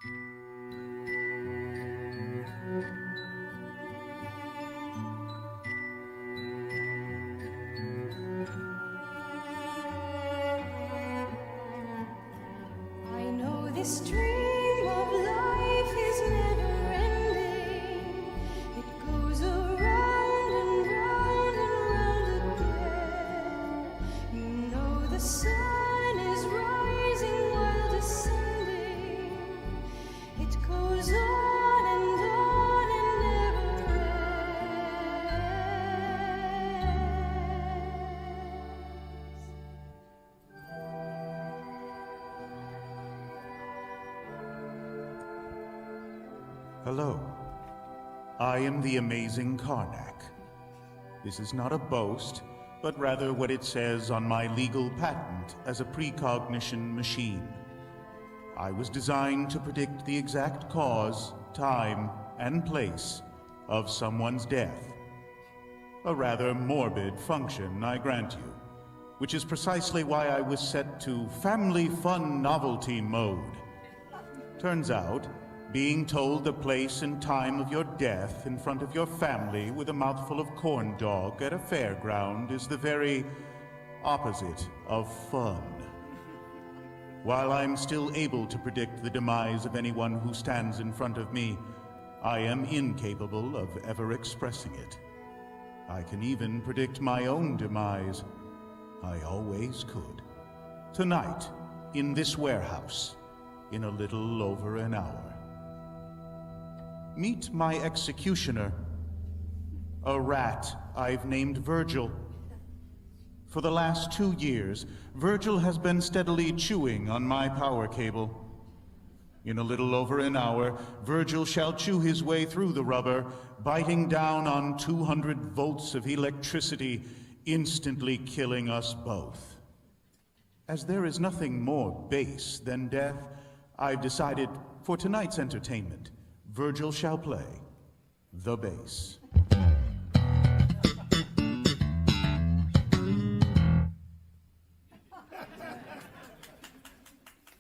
I know this dream of life is never ending. It goes around and round and round again. You know the sun is rising while descending. It goes on and never Hello. I am the amazing Karnak. This is not a boast, but rather what it says on my legal patent as a precognition machine. I was designed to predict the exact cause, time, and place of someone's death. A rather morbid function, I grant you, which is precisely why I was set to family fun novelty mode. Turns out, being told the place and time of your death in front of your family with a mouthful of corn dog at a fairground is the very opposite of fun. While I'm still able to predict the demise of anyone who stands in front of me, I am incapable of ever expressing it. I can even predict my own demise. I always could. Tonight, in this warehouse, in a little over an hour. Meet my executioner, a rat I've named Virgil. For the last 2 years, Virgil has been steadily chewing on my power cable. In a little over an hour, Virgil shall chew his way through the rubber, biting down on 200 volts of electricity, instantly killing us both. As there is nothing more base than death, I've decided for tonight's entertainment, Virgil shall play the bass.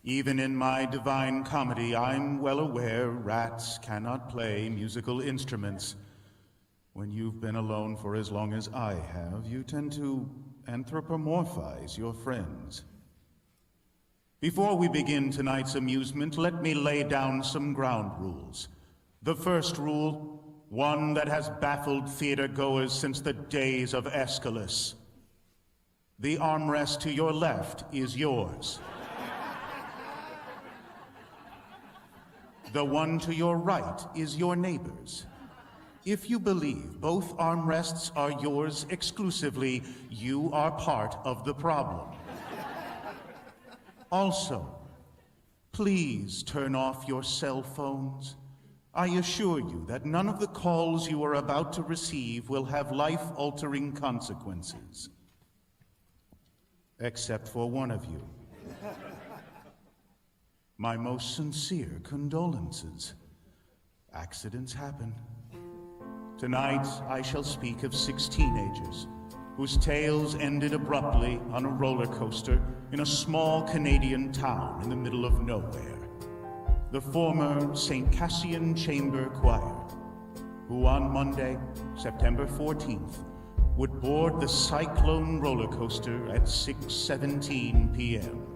Even in my divine comedy, I'm well aware rats cannot play musical instruments. When you've been alone for as long as I have, you tend to anthropomorphize your friends. Before we begin tonight's amusement, let me lay down some ground rules. The first rule, one that has baffled theater-goers since the days of Aeschylus. The armrest to your left is yours. The one to your right is your neighbor's. If you believe both armrests are yours exclusively, you are part of the problem. Also, please turn off your cell phones. I assure you that none of the calls you are about to receive will have life-altering consequences. Except for one of you. My most sincere condolences. Accidents happen. Tonight, I shall speak of 6 teenagers whose tales ended abruptly on a roller coaster in a small Canadian town in the middle of nowhere. The former St. Cassian Chamber Choir, who on Monday, September 14th, would board the Cyclone roller coaster at 6:17 p.m.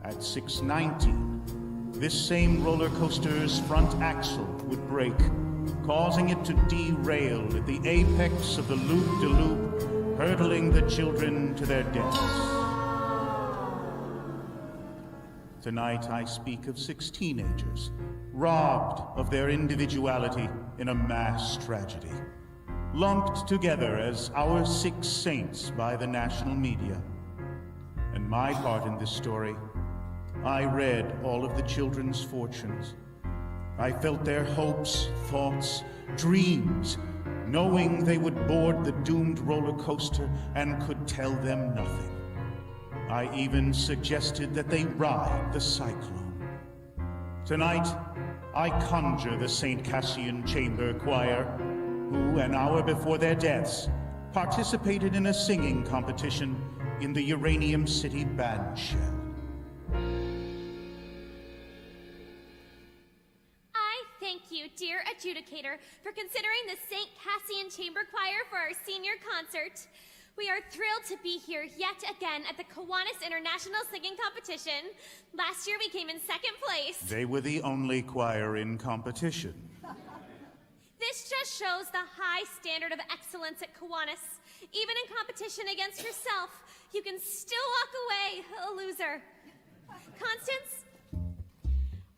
At 6:19, this same roller coaster's front axle would break, causing it to derail at the apex of the loop-de-loop, hurtling the children to their deaths. Tonight I speak of 6 teenagers, robbed of their individuality in a mass tragedy, lumped together as our 6 saints by the national media. And my part in this story, I read all of the children's fortunes. I felt their hopes, thoughts, dreams, knowing they would board the doomed roller coaster and could tell them nothing. I even suggested that they ride the cyclone. Tonight, I conjure the St. Cassian Chamber Choir, who an hour before their deaths participated in a singing competition in the Uranium City band shell. adjudicator, for considering the St. Cassian Chamber Choir for our senior concert. We are thrilled to be here yet again at the Kiwanis International Singing Competition. Last year we came in second place. They were the only choir in competition. This just shows the high standard of excellence at Kiwanis. Even in competition against yourself, you can still walk away a loser. Constance?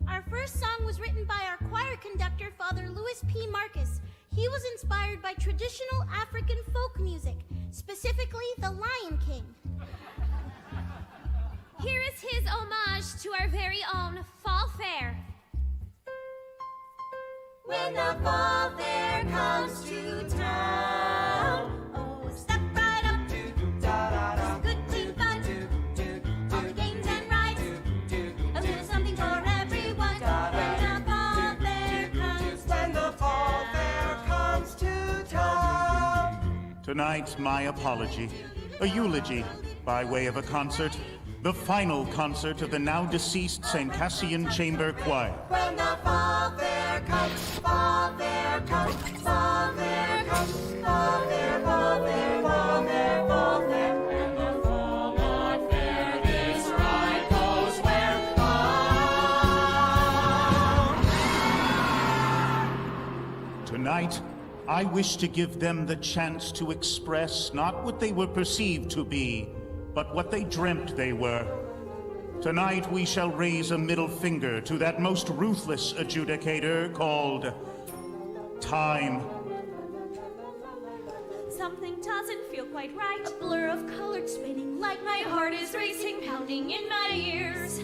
Our first song was written by our choir conductor, Father Louis P. Marcus. He was inspired by traditional African folk music, specifically the Lion King. Here is his homage to our very own Fall Fair. When the fall fair comes to town, oh, step right up. It's good to fun. All the games and rides, a little something for everyone. When the fall fair comes to town. Tonight, my apology, a eulogy by way of a concert, the final concert of the now deceased St. Cassian Chamber Choir. When the fall fair comes, fall fair comes, fall fair comes, fall fair, fall fair, fall fair, fall fair. And the fall not fair, this ride goes where on. Tonight, I wish to give them the chance to express not what they were perceived to be, but what they dreamt they were. Tonight we shall raise a middle finger to that most ruthless adjudicator called time. Something doesn't feel quite right. A blur of color spinning like My heart is racing, pounding in my ears.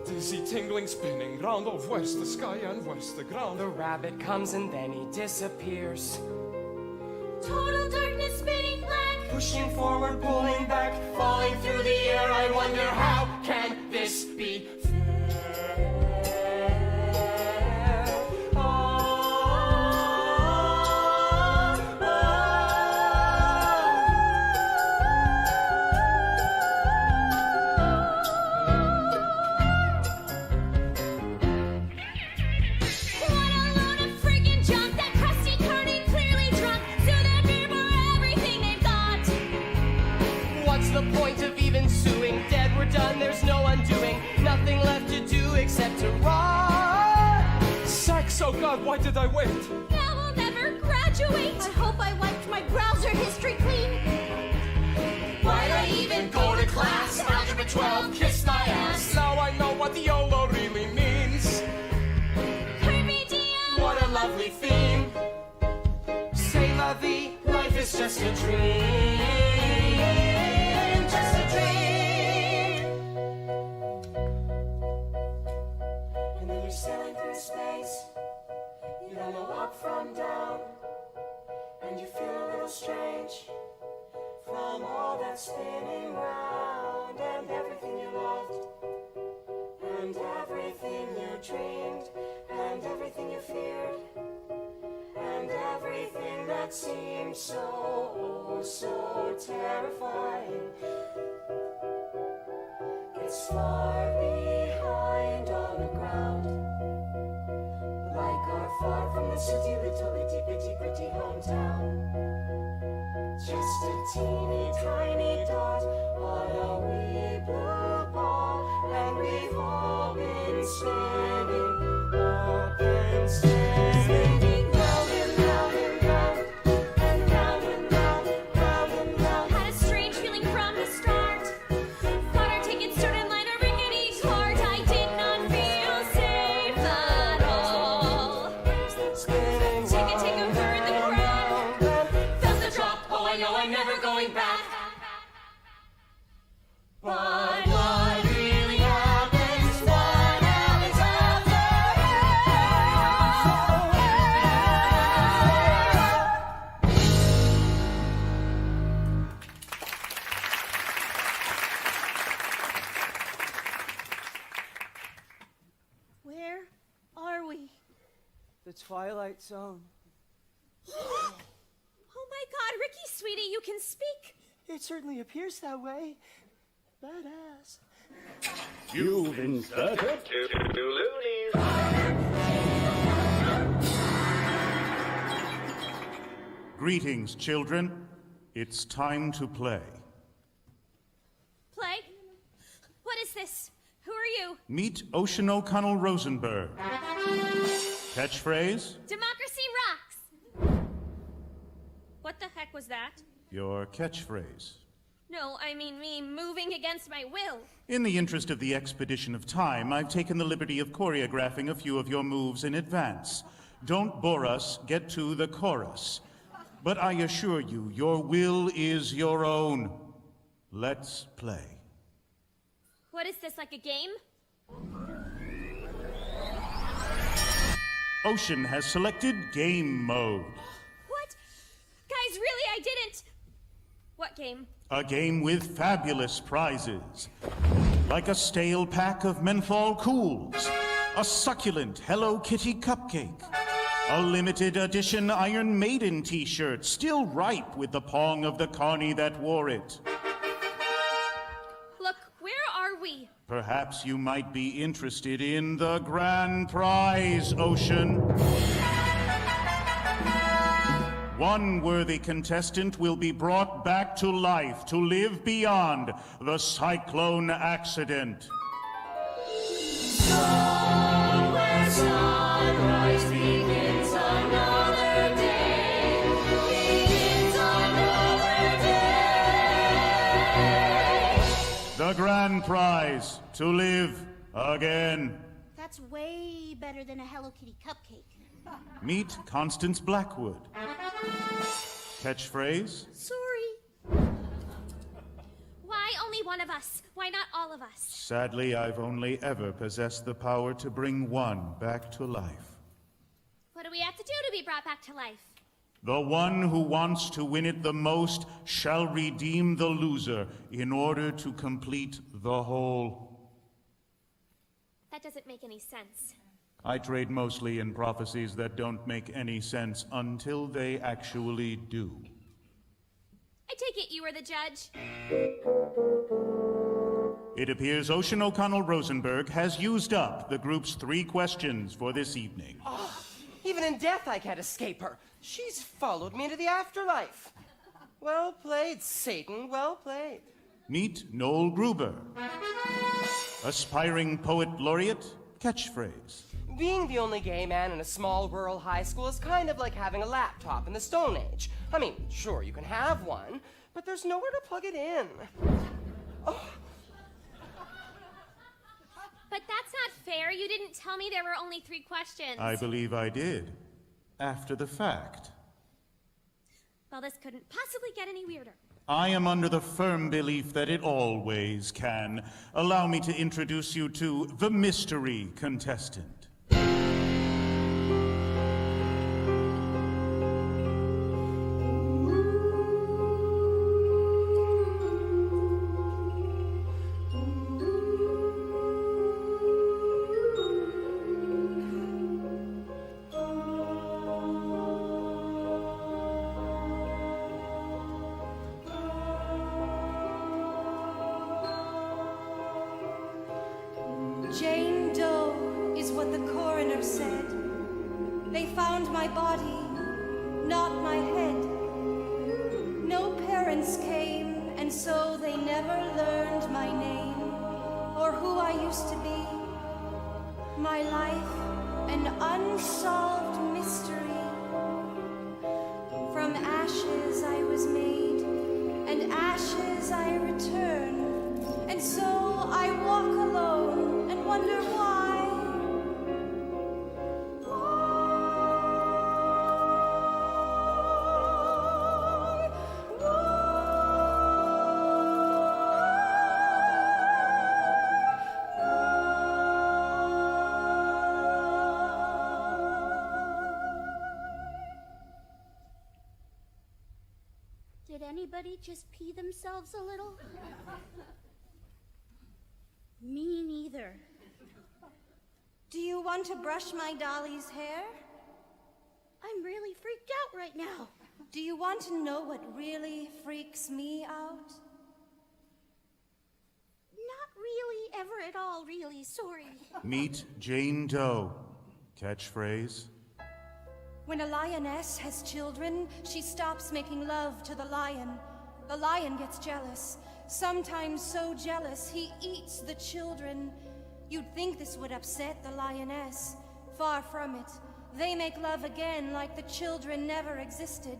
Dizzy tingling spinning round of where's the sky and where's the ground. The rabbit comes and then he disappears. Total darkness spinning black. Pushing forward, pulling back, falling through the air. I wonder how can this be fair? What a load of friggin' junk. That crusty carny clearly drunk. Sue that beer for everything they've got. What's the point of even suing? Dead, we're done, there's no undoing. Nothing left to do except to run. Sex, oh God, why did I wait? Now we'll never graduate. I hope I wiped my browser history clean. Why'd I even go to class? Algebra 12, kiss my ass. Now I know what YOLO really means. Carpe diem. What a lovely theme. C'est la vie, life is just a dream. Just a dream. And then you're sailing through space. You don't know up from down. And you feel a little strange from all that spinning round. And everything you loved, and everything you dreamed, and everything you feared, and everything that seemed so, oh, so terrifying. It's far behind on the ground, like our far from the city, little itty bitty gritty hometown. Just a teeny tiny dot on a wee blue ball, and we've all been spinning, all been spinning round and round and round, and round and round and round and round. Had a strange feeling from the start. Thought our tickets stood in line a rickety cart. I did not feel safe at all. Spinning Take a heard the crowd. felt the drop, oh I know I'm never going back. But what really happens, what happens Where are we? The Twilight Zone. Oh my God, Ricky, sweetie, you can speak. It certainly appears that way. Badass. You've inserted two loonies. Greetings, children. It's time to play. Play? What is this? Who are you? Meet Ocean O'Connell Rosenberg. Catchphrase? Democracy rocks! What the heck was that? Your catchphrase. No, I mean me moving against my will. In the interest of the expedition of time, I've taken the liberty of choreographing a few of your moves in advance. Don't bore us, get to the chorus. But I assure you, your will is your own. Let's play. What is this, like a game? Ocean has selected game mode. What? Guys, really, I didn't. What game? A game with fabulous prizes. Like a stale pack of menthol cools. A succulent Hello Kitty cupcake. A limited edition Iron Maiden t-shirt, still ripe with the pong of the carny that wore it. Look, where are we? Perhaps you might be interested in the grand prize, Ocean. One worthy contestant will be brought back to life to live beyond the cyclone accident. Somewhere sunrise begins another day. Begins another day. The grand prize, to live again. That's way better than a Hello Kitty cupcake. Meet Constance Blackwood. Catchphrase? Sorry. Why only one of us? Why not all of us? Sadly, I've only ever possessed the power to bring one back to life. What do we have to do to be brought back to life? The one who wants to win it the most shall redeem the loser in order to complete the whole. That doesn't make any sense. I trade mostly in prophecies that don't make any sense until they actually do. I take it you were the judge. It appears Ocean O'Connell Rosenberg has used up the group's 3 questions for this evening. Even in death, I can't escape her. She's followed me into the afterlife. Well played, Satan. Well played. Meet Noel Gruber. Aspiring poet laureate, catchphrase. Being the only gay man in a small rural high school is kind of like having a laptop in the Stone Age. I mean, sure, you can have one, but there's nowhere to plug it in. But that's not fair. You didn't tell me there were only 3 questions. I believe I did. After the fact. Well, this couldn't possibly get any weirder. I am under the firm belief that it always can. Allow me to introduce you to the mystery contestant. Jane Doe is what the coroner said. They found my body, not my head. No parents came, and so they never learned my name or who I used to be. My life, an unsolved mystery. From ashes I was made, and ashes I return. And so I walk alone and wonder why. Did anybody just pee themselves a little? Me neither. Do you want to brush my dolly's hair? I'm really freaked out right now. Do you want to know what really freaks me out? Not really, ever at all, really. Sorry. Meet Jane Doe. Catchphrase. When a lioness has children, she stops making love to the lion. The lion gets jealous. Sometimes so jealous, he eats the children. You'd think this would upset the lioness. Far from it. They make love again like the children never existed.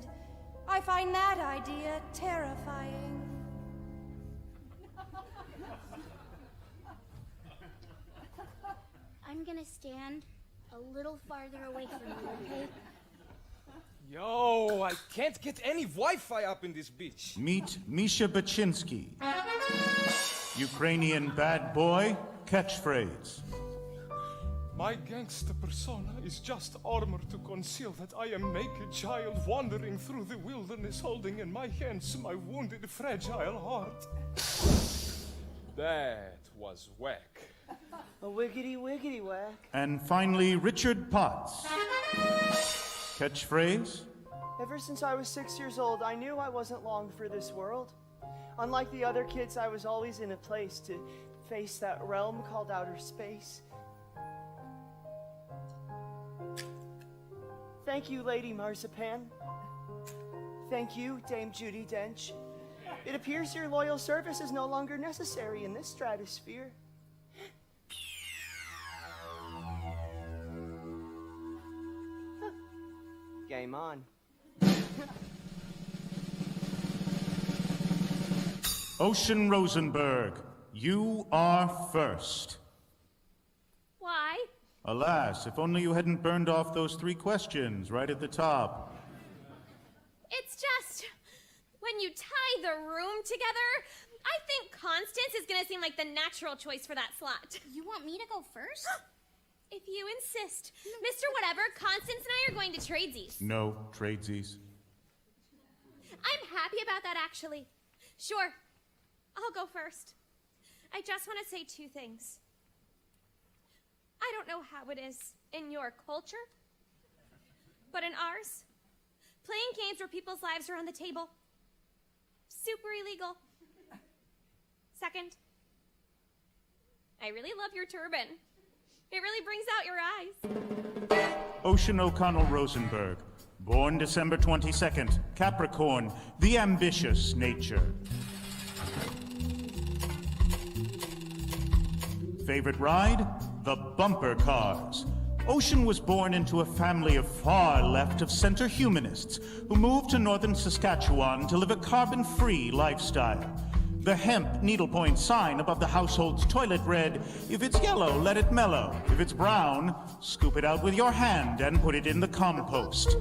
I find that idea terrifying. I'm gonna stand a little farther away from you, okay? Yo, I can't get any Wi-Fi up in this bitch. Meet Misha Baczynski. Ukrainian bad boy, catchphrase. My gangster persona is just armor to conceal that I am naked child wandering through the wilderness holding in my hands my wounded fragile heart. That was whack. A wiggity wiggity whack. And finally, Richard Potts. Catchphrase? Ever since I was 6 years old, I knew I wasn't long for this world. Unlike the other kids, I was always in a place to face that realm called outer space. Thank you, Lady Marzipan. Thank you, Dame Judi Dench. It appears your loyal service is no longer necessary in this stratosphere. Game on. Ocean Rosenberg, you are first. Why? Alas, if only you hadn't burned off those 3 questions right at the top. It's just, when you tie the room together, I think Constance is gonna seem like the natural choice for that slot. You want me to go first? If you insist. Mr. Whatever, Constance and I are going to tradesies. No, tradesies. I'm happy about that, actually. Sure, I'll go first. I just want to say 2 things. I don't know how it is in your culture, but in ours, playing games where people's lives are on the table, super illegal. Second, I really love your turban. It really brings out your eyes. Ocean O'Connell Rosenberg, born December 22nd, Capricorn, the ambitious nature. Favorite ride? The bumper cars. Ocean was born into a family of far left of center humanists who moved to northern Saskatchewan to live a carbon-free lifestyle. The hemp needlepoint sign above the household's toilet read, "If it's yellow, let it mellow. If it's brown, scoop it out with your hand and put it in the compost."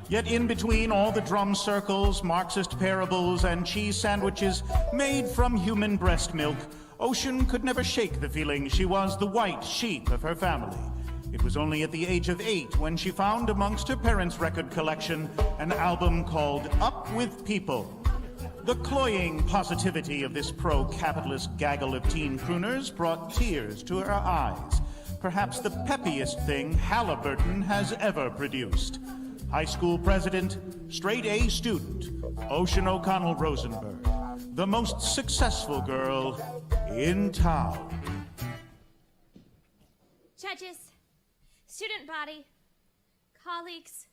Yet in between all the drum circles, Marxist parables, and cheese sandwiches made from human breast milk, Ocean could never shake the feeling she was the white sheep of her family. It was only at the age of 8 when she found amongst her parents' record collection an album called Up With People. The cloying positivity of this pro-capitalist gaggle of teen crooners brought tears to her eyes. Perhaps the peppiest thing Halliburton has ever produced. High school president, straight A student, Ocean O'Connell Rosenberg, the most successful girl in town. Judges, student body, colleagues,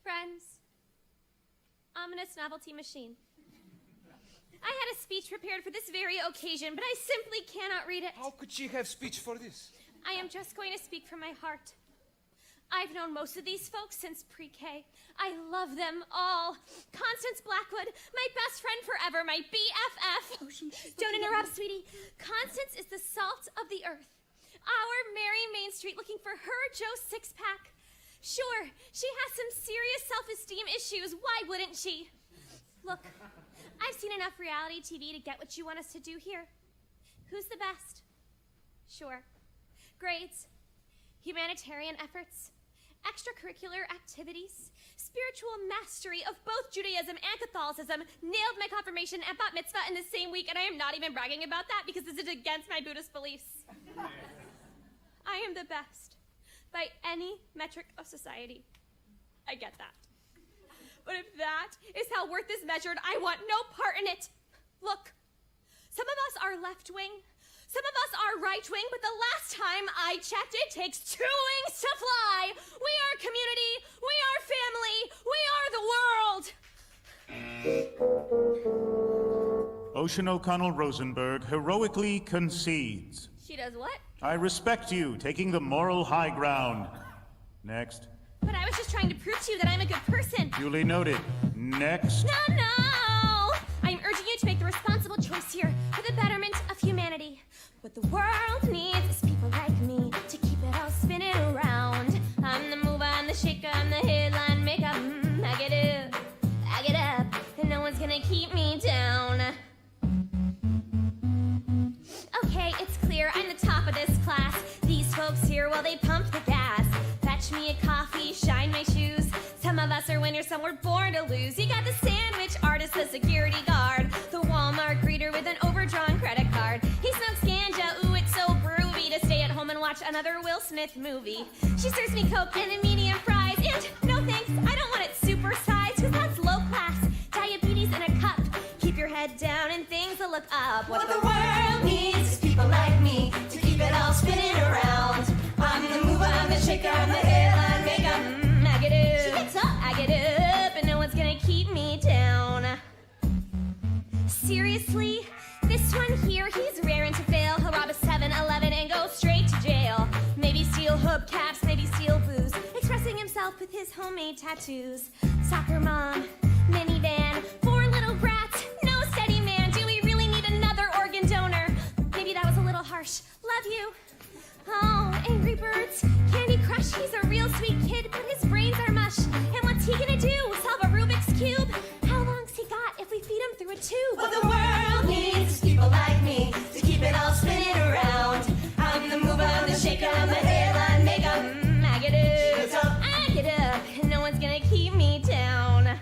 friends, ominous novelty machine. I had a speech prepared for this very occasion, but I simply cannot read it. How could she have speech for this? I am just going to speak from my heart. I've known most of these folks since pre-K. I love them all. Constance Blackwood, my best friend forever, my BFF. Don't interrupt, sweetie. Constance is the salt of the earth. Our Mary Main Street looking for her Joe six-pack. Sure, she has some serious self-esteem issues. Why wouldn't she? Look, I've seen enough reality TV to get what you want us to do here. Who's the best? Sure. Grades, humanitarian efforts, extracurricular activities, spiritual mastery of both Judaism and Catholicism, nailed my confirmation and bat mitzvah in the same week, and I am not even bragging about that because this is against my Buddhist beliefs. I am the best by any metric of society. I get that. But if that is how worth is measured, I want no part in it. Look, some of us are left-wing, Some of us are right-wing, but the last time I checked, it takes 2 wings to fly. We are community, we are family, we are the world. Ocean O'Connell Rosenberg heroically concedes. She does what? I respect you, taking the moral high ground. Next. But I was just trying to prove to you that I'm a good person. Duly noted. Next. No! I'm urging you to make the responsible choice here for the betterment of humanity. What the world needs is people like me to keep it all spinning around. I'm the mover, I'm the shaker, I'm the headline maker. I get up, and no one's gonna keep me down. Okay, it's clear, I'm the top of this class. These folks here, well, they pump the gas. Fetch me a coffee, shine my shoes. Some of us are winners, some were born to lose. You got the sandwich artist, the security guard, the Walmart greeter with an overdrawn credit card. He smokes ganja, ooh, it's so groovy to stay at home and watch another Will Smith movie. She serves me Coke and a medium fries, and no thanks, I don't want it supersized, cause that's low class. Diabetes in a cup, keep your head down and things will look up. What the world needs is people like me to keep it all spinning around. I'm the mover, I'm the shaker, I'm the headline maker. I get up, and no one's gonna keep me down. Seriously? This one here, he's raring to fail. He'll rob a 7-Eleven and go straight to jail. Maybe steal hubcaps, maybe steal booze. Expressing himself with his homemade tattoos. Soccer mom, minivan, 4 little brats, no steady man. Do we really need another organ donor? Maybe that was a little harsh. Love you. Oh, Angry Birds, Candy Crush, he's a real sweet kid, but his brains are mush. And what's he gonna do? Solve a Rubik's Cube? How long's he got if we feed him through a tube? What the world needs is people like me to keep it all spinning around. I'm the mover, I'm the shaker, I'm the headline maker. I get up, and no one's gonna keep me down.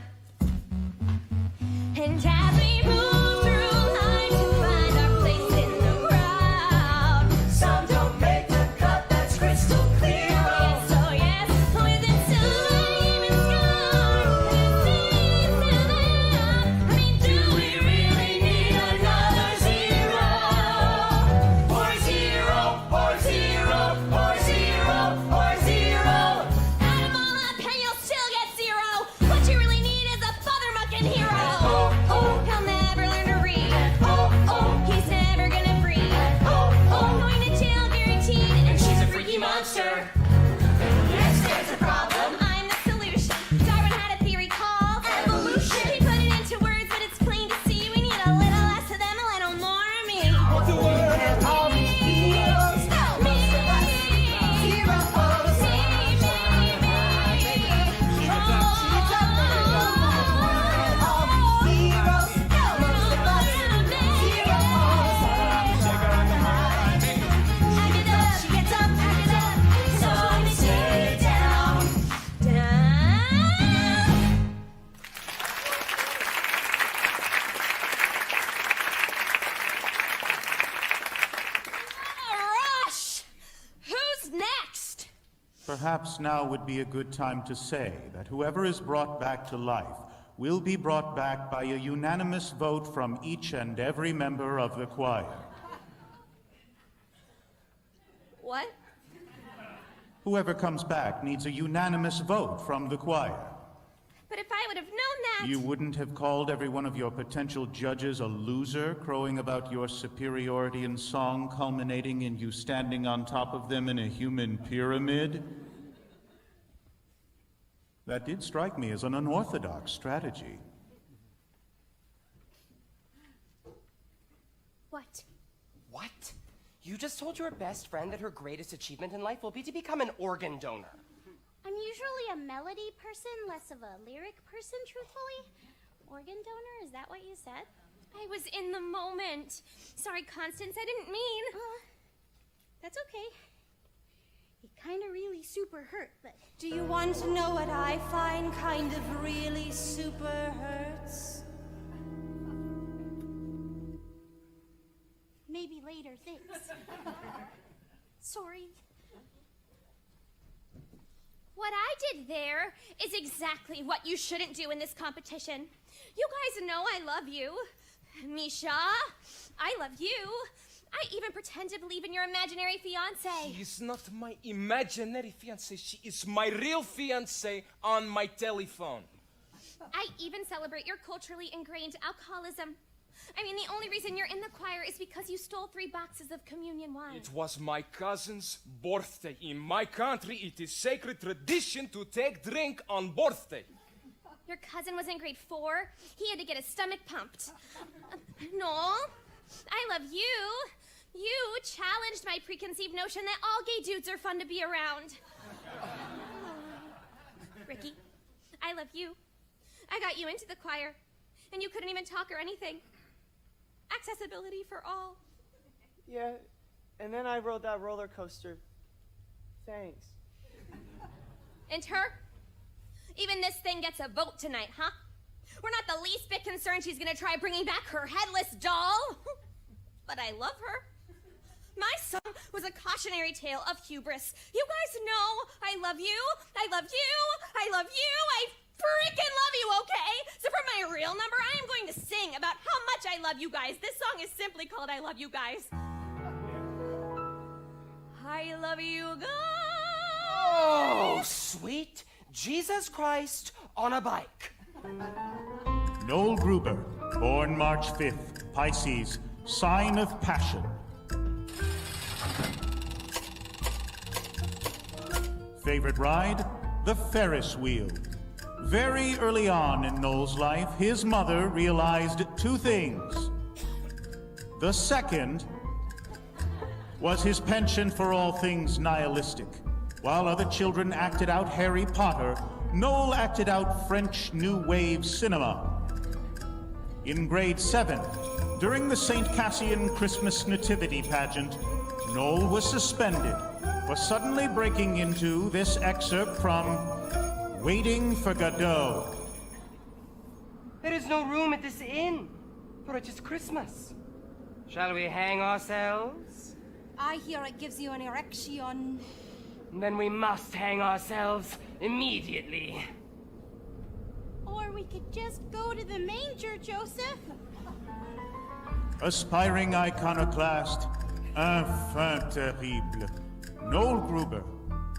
And as we move through life to find our place in the crowd. Some don't make the cut, that's crystal clear. Yes, oh yes, with its time and scars, and things to them. I mean, do we really need another zero? Or zero, or zero, or zero, or zero. Add 'em all up and you'll still get 0. What you really need is a father mucking hero. He'll never learn to read. He's never gonna breathe. Going to jail guaranteed, and she's a freaky monster. Yes, there's a problem. I'm the solution. Darwin had a theory called evolution. He put it into words, but it's plain to see we need a little less of them, a little more of me. What the world and all these heroes. Help me. Zero, She gets up, so I stay down. Rush! Who's next? Perhaps now would be a good time to say that whoever is brought back to life will be brought back by a unanimous vote from each and every member of the choir. What? Whoever comes back needs a unanimous vote from the choir. But if I would have known that... You wouldn't have called every one of your potential judges a loser, crowing about your superiority in song, culminating in you standing on top of them in a human pyramid? That did strike me as an unorthodox strategy. What? What? You just told your best friend that her greatest achievement in life will be to become an organ donor. I'm usually a melody person, less of a lyric person, truthfully. Organ donor, is that what you said? I was in the moment. Sorry, Constance, I didn't mean... That's okay. It kind of really super hurt, but... Do you want to know what I find kind of really super hurts? Maybe later, thanks. Sorry. What I did there is exactly what you shouldn't do in this competition. You guys know I love you. Misha, I love you. I even pretend to believe in your imaginary fiancé. She is not my imaginary fiancée. She is my real fiancée on my telephone. I even celebrate your culturally ingrained alcoholism. I mean, the only reason you're in the choir is because you stole 3 boxes of communion wine. It was my cousin's birthday. In my country, it is sacred tradition to take drink on birthday. Your cousin was in grade 4. He had to get his stomach pumped. Noel, I love you. You challenged my preconceived notion that all gay dudes are fun to be around. Ricky, I love you. I got you into the choir, and you couldn't even talk or anything. Accessibility for all. Yeah, and then I rode that roller coaster. Thanks. And her? Even this thing gets a vote tonight, huh? We're not the least bit concerned she's gonna try bringing back her headless doll. But I love her. My song was a cautionary tale of hubris. You guys know I love you. I love you. I love you. I freaking love you, okay? So for my real number, I am going to sing about how much I love you guys. This song is simply called I Love You Guys. I love you guys. Oh, sweet Jesus Christ on a bike. Noel Gruber, born March 5th, Pisces, sign of passion. Favorite ride? The Ferris wheel. Very early on in Noel's life, his mother realized 2 things. The second was his penchant for all things nihilistic. While other children acted out Harry Potter, Noel acted out French New Wave cinema. In grade 7, during the St. Cassian Christmas Nativity pageant, Noel was suspended for suddenly breaking into this excerpt from Waiting for Godot. There is no room at this inn, for it is Christmas. Shall we hang ourselves? I hear it gives you an erection. Then we must hang ourselves immediately. Or we could just go to the manger, Joseph. Aspiring iconoclast, enfant terrible. Noel Gruber,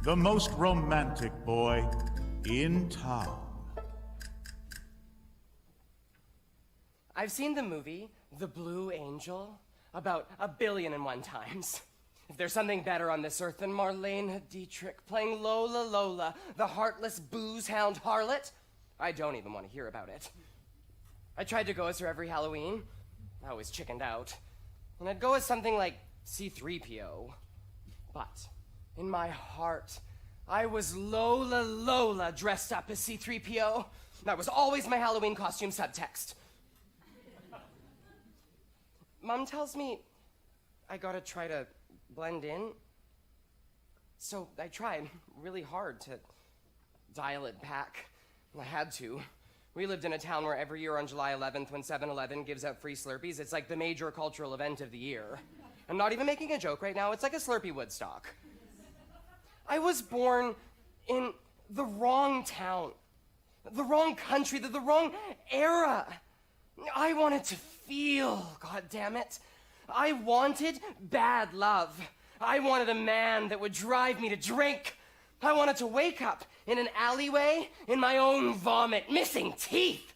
the most romantic boy in town. I've seen the movie, The Blue Angel, about 1,000,000,001 times. If there's something better on this earth than Marlene Dietrich playing Lola Lola, the heartless booze-hound harlot, I don't even want to hear about it. I tried to go as her every Halloween. I always chickened out. And I'd go as something like C-3PO. But in my heart, I was Lola Lola dressed up as C-3PO. That was always my Halloween costume subtext. Mom tells me I gotta try to blend in. So I tried really hard to dial it back. I had to. We lived in a town where every year on July 11th, when 7-Eleven gives out free Slurpees, it's like the major cultural event of the year. I'm not even making a joke right now. It's like a Slurpee Woodstock. I was born in the wrong town, the wrong country, the wrong era. I wanted to feel, God damn it. I wanted bad love. I wanted a man that would drive me to drink. I wanted to wake up in an alleyway in my own vomit, missing teeth.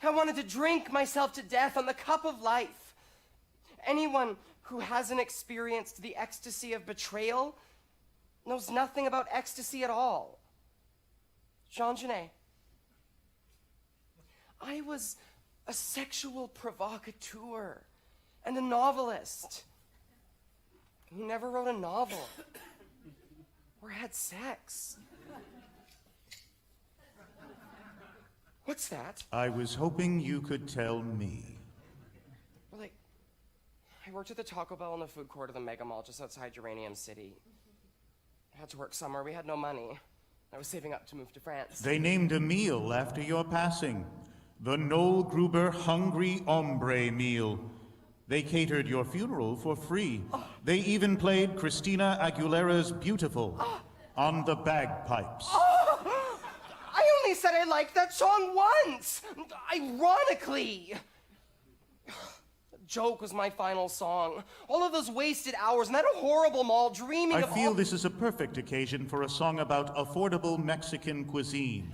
I wanted to drink myself to death on the cup of life. Anyone who hasn't experienced the ecstasy of betrayal knows nothing about ecstasy at all. Jean Genet. I was a sexual provocateur and a novelist who never wrote a novel or had sex. What's that? I was hoping you could tell me. Well, I worked at the Taco Bell in the food court of the Mega Mall just outside Uranium City. I had to work somewhere. We had no money. I was saving up to move to France. They named a meal after your passing. The Noel Gruber Hungry Hombre Meal. They catered your funeral for free. They even played Christina Aguilera's Beautiful on the bagpipes. I only said I liked that song once! Ironically! joke was my final song. All of those wasted hours and that horrible mall dreaming I of feel this is a perfect occasion for a song about affordable Mexican cuisine.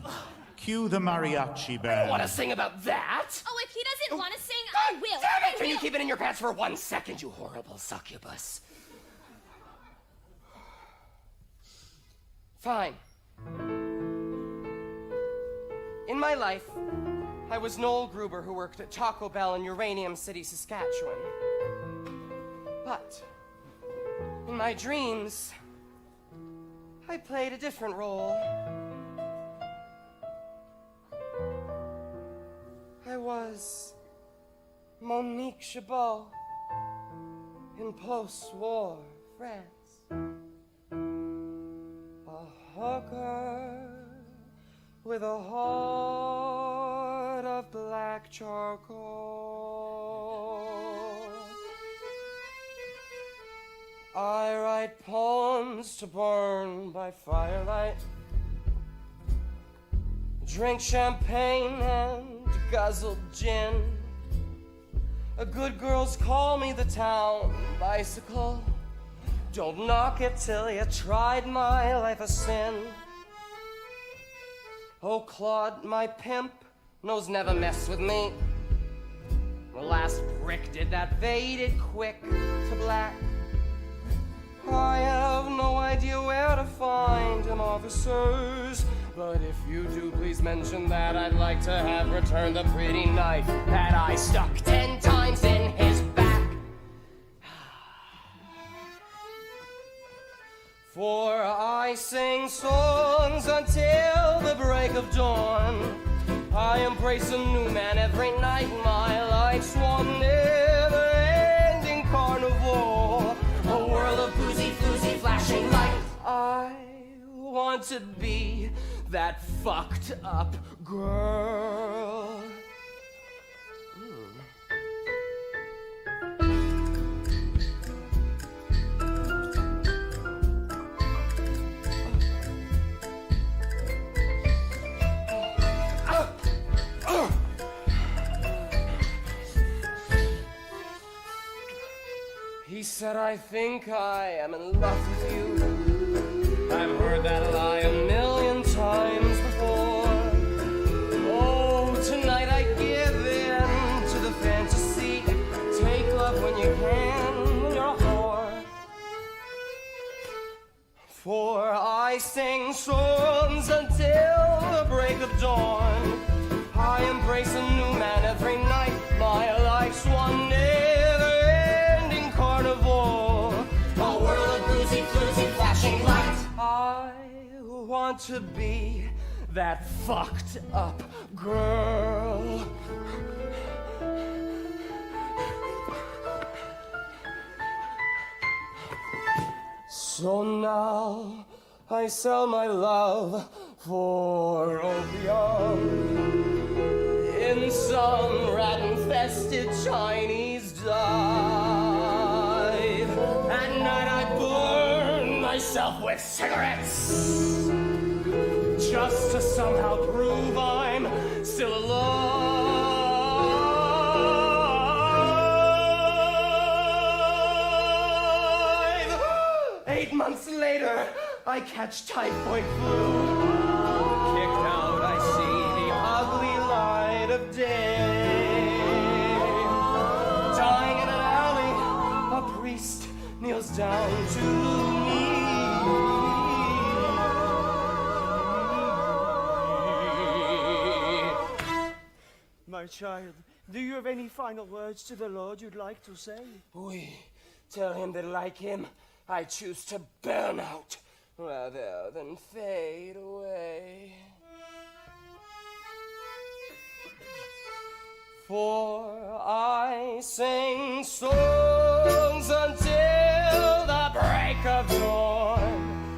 Cue the mariachi band. I don't want to sing about that. Oh, if he doesn't want to sing, I will. Damn it! I Can you will. keep it in your pants for 1 second, you horrible succubus? Fine. In my life, I was Noel Gruber who worked at Taco Bell in Uranium City, Saskatchewan. But in my dreams, I played a different role. I was Monique Chabot in post-war France. A hooker with a heart of black charcoal. I write poems to burn by firelight, drink champagne and guzzle gin. Good girls call me the town bicycle. Don't knock it till you tried my life a sin. Oh, Claude, my pimp, knows never mess with me. The last prick did that faded quick to black. I have no idea where to find him, officers. But if you do, please mention that I'd like to have returned the pretty knife that I stuck 10 times in his back. For I sing songs until the break of dawn. I embrace a new man every night. My life's one never-ending carnival, a world of boozy, floozy, flashing light. I want to be that fucked up girl. He said, I think I am in love with you. I've heard that lie a million times before. Oh, tonight I give in to the fantasy. Take love when you can, when you're a whore. For I sing songs until the break of dawn. I embrace a new man every night. My life's one never-ending carnival, a world of boozy, floozy, flashing light. I want to be that fucked up girl. So now I sell my love for opium in some rat-infested Chinese dive. At night I burn myself with cigarettes, just to somehow prove I'm still alive. 8 months later, I catch typhoid flu. Kicked out, I see the ugly light of day. Dying in an alley, a priest kneels down to me. My child, do you have any final words to the Lord you'd like to say? We tell him that, like him, I choose to burn out rather than fade away. For I sing songs until the break of dawn.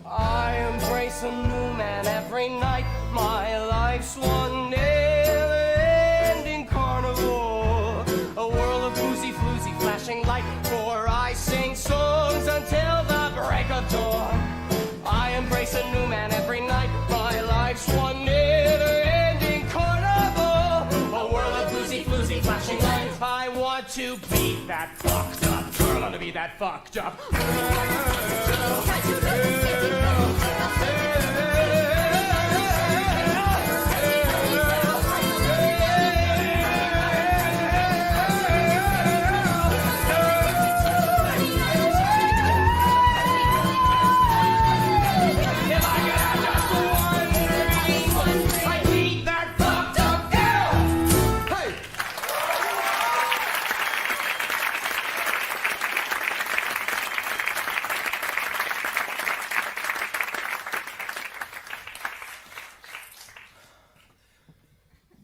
I embrace a new man every night. My life's one never-ending carnival, a world of boozy, floozy, flashing light. For I sing songs until the break of dawn. I embrace a new man every night. My life's one never-ending carnival, a world of boozy, floozy, flashing light. I want to me that fucked up.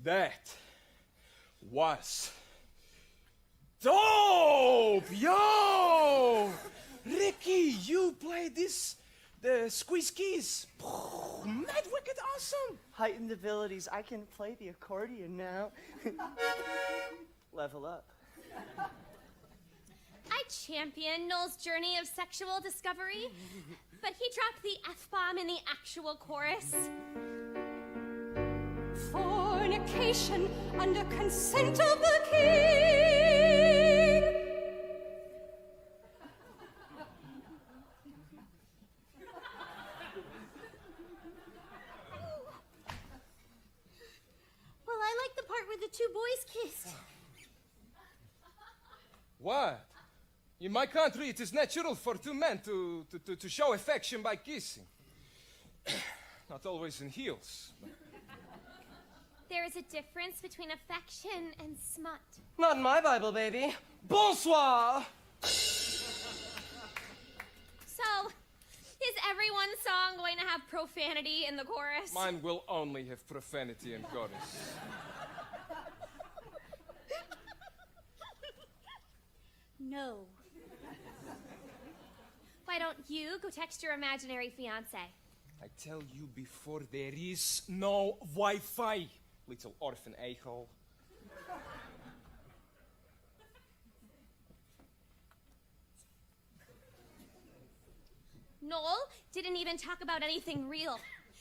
That was dope! Yo! Ricky, you played the squeeze keys. Mad wicked awesome! Heightened abilities. I can play the accordion now. Level up. I champion Noel's journey of sexual discovery, but he dropped the F-bomb in the actual chorus. Fornication under consent of the king. Well, I like the part where the two boys kissed. What? In my country, it is natural for two men to show affection by kissing. Not always in heels. There is a difference between affection and smut. Not in my Bible, baby. Bonsoir! So, is everyone's song going to have profanity in the chorus? Mine will only have profanity and chorus. No. Why don't you go text your imaginary fiance? I tell you before, there is no Wi-Fi, little orphan a-hole. Noel didn't even talk about anything real.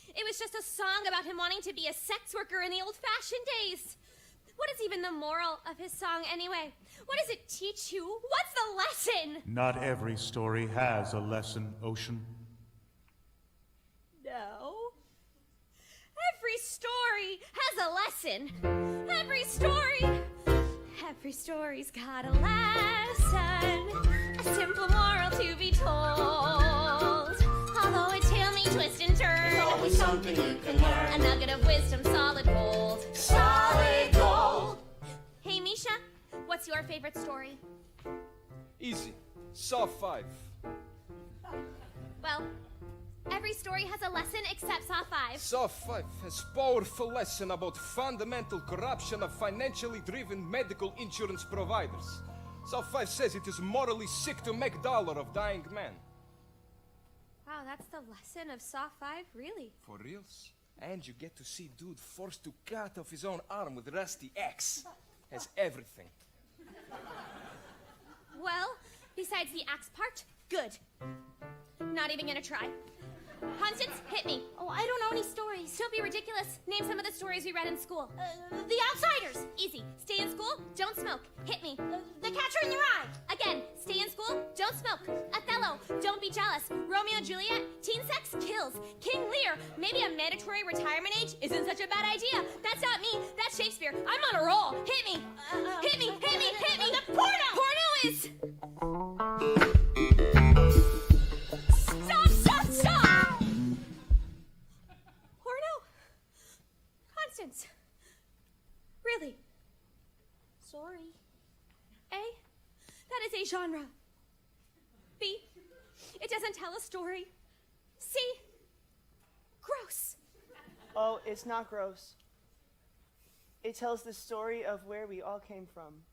It was just a song about him wanting to be a sex worker in the old-fashioned days. What is even the moral of his song anyway? What does it teach you? What's the lesson? Not every story has a lesson, Ocean. No. Every story has a lesson. Every story's got a lesson. A simple moral to be told. Although a tale may twist and turn, There's always something you can learn. a nugget of wisdom, solid gold. Solid gold. Hey, Misha, what's your favorite story? Easy. Saw 5. Well, every story has a lesson except Saw 5. Saw 5 has powerful lesson about fundamental corruption of financially driven medical insurance providers. Saw 5 says it is morally sick to make dollar of dying men. Wow, that's the lesson of Saw 5, really? For reals? And you get to see dude forced to cut off his own arm with rusty axe. Has everything. Well, besides the axe part, good. Not even gonna try. Constance, hit me. Oh, I don't know any stories. Don't be ridiculous. Name some of the stories we read in school. The Outsiders. Easy. Stay in school, don't smoke. Hit me. The Catcher in the Rye. Again, stay in school, don't smoke. Othello, don't be jealous. Romeo and Juliet, teen sex kills. King Lear, maybe a mandatory retirement age isn't such a bad idea. That's not me, that's Shakespeare. I'm on a roll. Hit me. Hit me, hit me, hit me. The porno! Porno is... Stop! Porno? Constance. Really? Sorry. A, that is a genre. B, it doesn't tell a story. C, gross. Oh, it's not gross. It tells the story of where we all came from.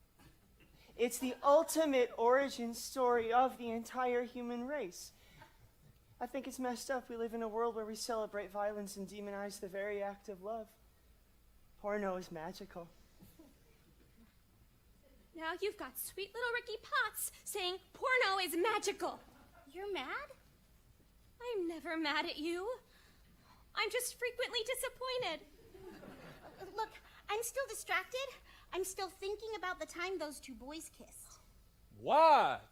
It's the ultimate origin story of the entire human race. I think it's messed up. We live in a world where we celebrate violence and demonize the very act of love. Porno is magical. Now you've got sweet little Ricky Potts saying porno is magical. You're mad? I'm never mad at you. I'm just frequently disappointed. Look, I'm still distracted. I'm still thinking about the time those two boys kissed. What?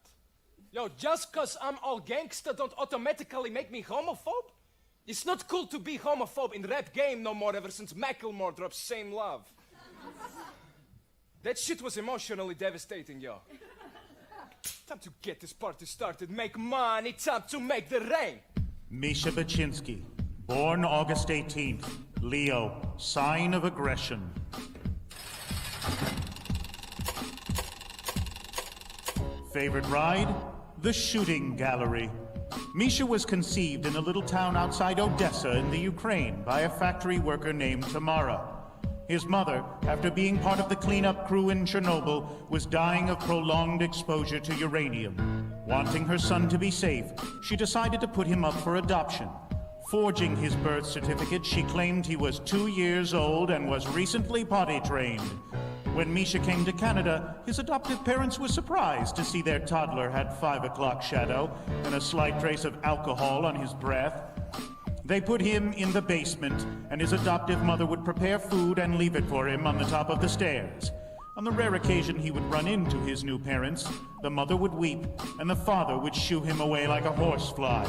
Yo, just cause I'm all gangsta don't automatically make me homophobe? It's not cool to be homophobe in rap game no more ever since Macklemore dropped Same Love. That shit was emotionally devastating, yo. Time to get this party started, make money, time to make the rain. Misha Baczynski, born August 18th, Leo, sign of aggression. Favorite ride? The shooting gallery. Misha was conceived in a little town outside Odessa in the Ukraine by a factory worker named Tamara. His mother, after being part of the cleanup crew in Chernobyl, was dying of prolonged exposure to uranium. Wanting her son to be safe, she decided to put him up for adoption. Forging his birth certificate, she claimed he was 2 years old and was recently potty trained. When Misha came to Canada, his adoptive parents were surprised to see their toddler had 5 o'clock shadow and a slight trace of alcohol on his breath. They put him in the basement, and his adoptive mother would prepare food and leave it for him on the top of the stairs. On the rare occasion he would run into his new parents, the mother would weep, and the father would shoo him away like a horsefly.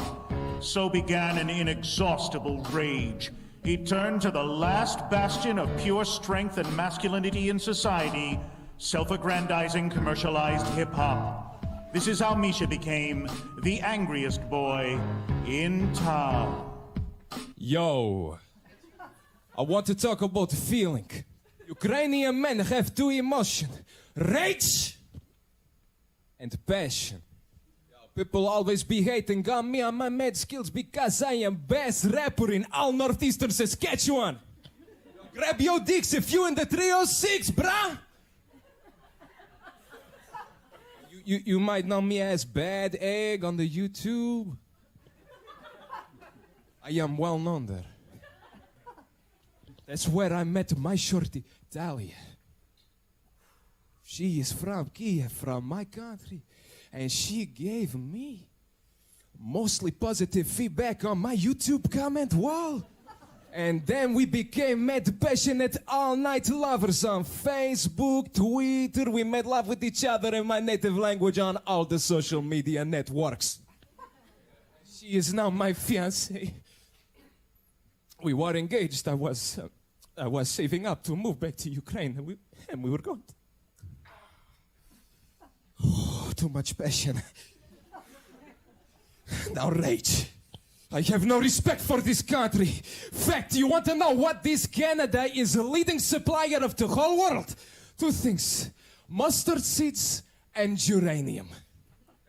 So began an inexhaustible rage. He turned to the last bastion of pure strength and masculinity in society, self-aggrandizing commercialized hip-hop. This is how Misha became the angriest boy in town. Yo, I want to talk about feeling. Ukrainian men have two emotions, rage and passion. People always be hating on me and my mad skills because I am best rapper in all northeastern Saskatchewan. Grab your dicks if you in the 306, brah. You might know me as Bad Egg on the YouTube. I am well known there. That's where I met my shorty, Talia. She is from Kiev, from my country, and she gave me mostly positive feedback on my YouTube comment wall. And then we became mad passionate all-night lovers on Facebook, Twitter. We made love with each other in my native language on all the social media networks. She is now my fiancée. We were engaged. I was saving up to move back to Ukraine, and we were going. Oh, too much passion. Now rage. I have no respect for this country. Fact, you want to know what this Canada is a leading supplier of the whole world? 2 things, mustard seeds and uranium.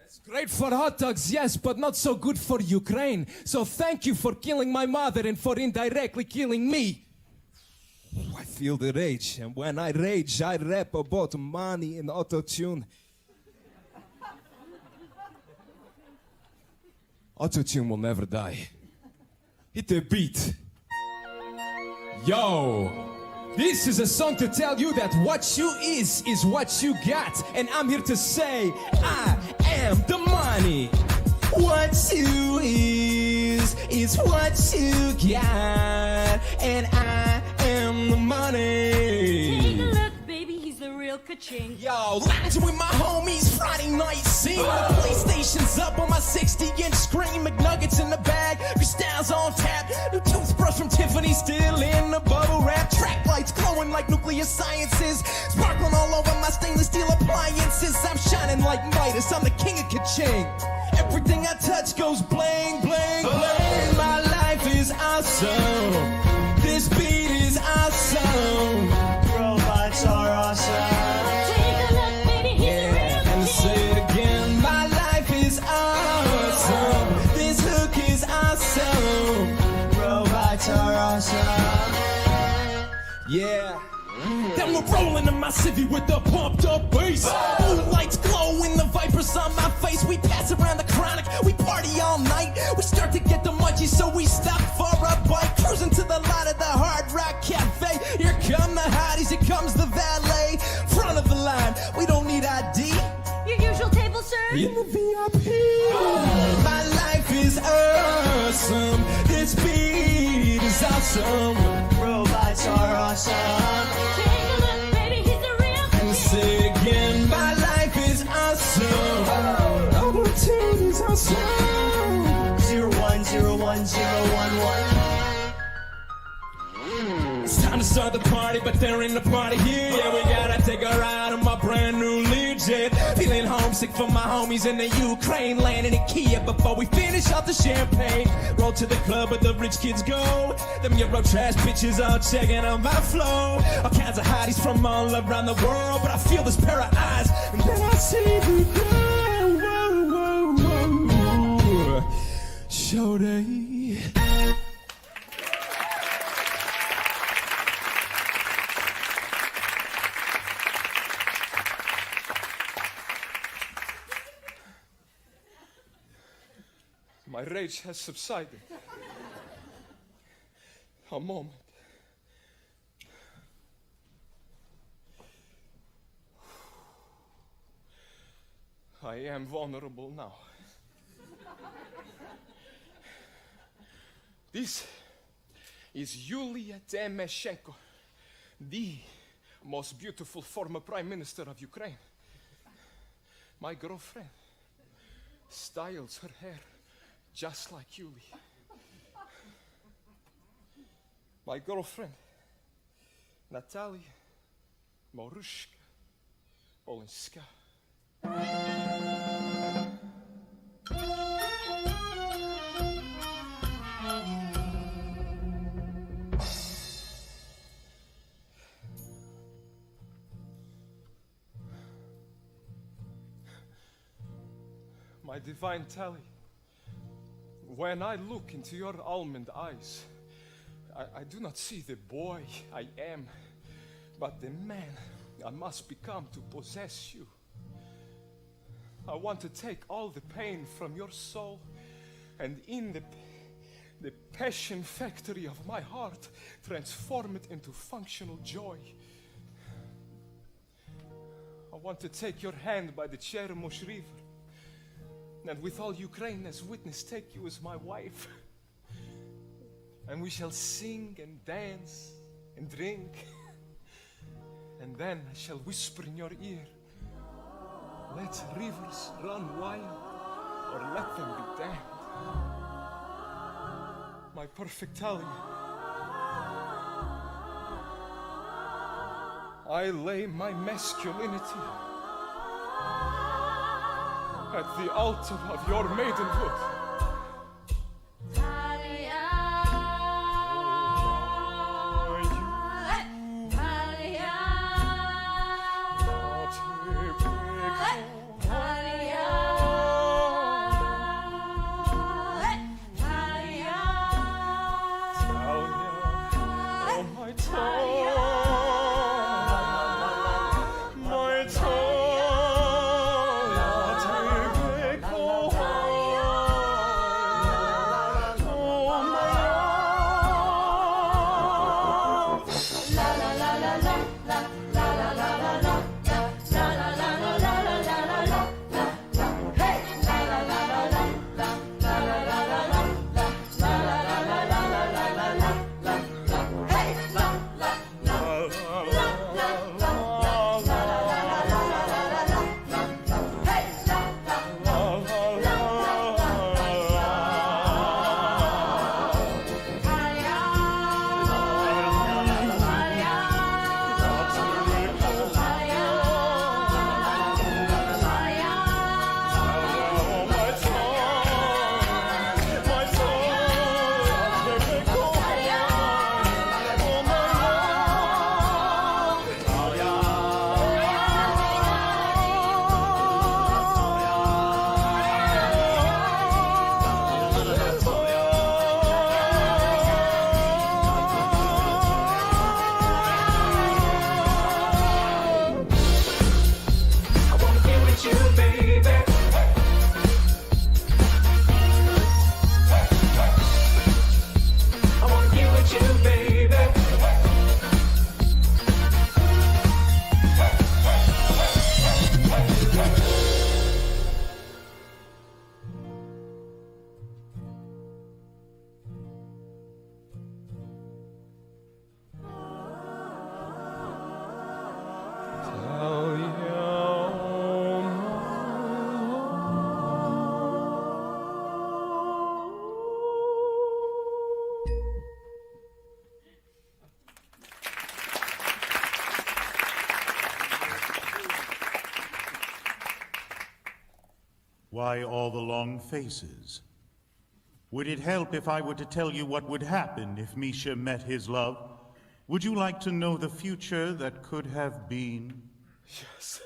It's great for hot dogs, yes, but not so good for Ukraine. So thank you for killing my mother and for indirectly killing me. I feel the rage, and when I rage, I rap about money and auto-tune. Auto-tune will never die. Hit the beat. Yo, this is a song to tell you that what you is what you got. And I'm here to say, I am the money. What you is what you got. And I am the money. Take a look, baby, he's the real ka-ching. Yo, lounging with my homies, Friday night scene. The PlayStation's up on my 60-inch screen. McNuggets in the bag, Cristal's on tap. New toothbrush from Tiffany still in the bubble wrap. Track lights glowing like nuclear sciences. Sparkling all over my stainless steel appliances. I'm shining like Midas, I'm the king of ka-ching. Everything I touch goes bling, bling, bling. My life is awesome. This beat is awesome. Robots are awesome. Take a look, baby, he's the real And say ka-ching. it again, my life is awesome. This hook is awesome. Robots are awesome. Yeah. Then we're rolling in my civvy with the pumped up bass. Blue lights glow in the vipers on my face. We pass around the chronic, we party all night. We start to get the munchies, so we stop for a bite. Cruising to the lot of the Hard Rock Cafe. Here come the hotties, here comes the valet. Front of the line, we don't need ID. Your usual table, sir? In the VIP. My life is awesome. This beat is awesome. Robots are awesome. Take a look, baby, he's the real And ka-ching. say again, my life is awesome. so soon. 0101011. It's time to start the party, but there ain't no party here. Yeah, we gotta take a ride on my brand new Learjet. Feeling homesick for my homies in the Ukraine, landing in Kiev before we finish off the champagne. Roll to the club where the rich kids go. Them Euro trash bitches all checking on my flow. All kinds of hotties from all around the world, but I feel this pair of eyes, and then I see the girl. Whoa, whoa, whoa. Show day. My rage has subsided. A moment. I am vulnerable now. This is Yulia Tymoshenko, the most beautiful former Prime Minister of Ukraine. My girlfriend styles her hair just like Yulia. My girlfriend, Natalia Morushka Olenska. My divine Tally, when I look into your almond eyes, I do not see the boy I am, but the man I must become to possess you. I want to take all the pain from your soul and in the passion factory of my heart, transform it into functional joy. I want to take your hand by the Chermosh River, and with all Ukraine as witness, take you as my wife. And we shall sing and dance and drink. And then I shall whisper in your ear, let rivers run wild, or let them be damned. My perfect Talia, I lay my masculinity at the altar of your maidenhood. Why all the long faces? Would it help if I were to tell you what would happen if Misha met his love? Would you like to know the future that could have been? Yes.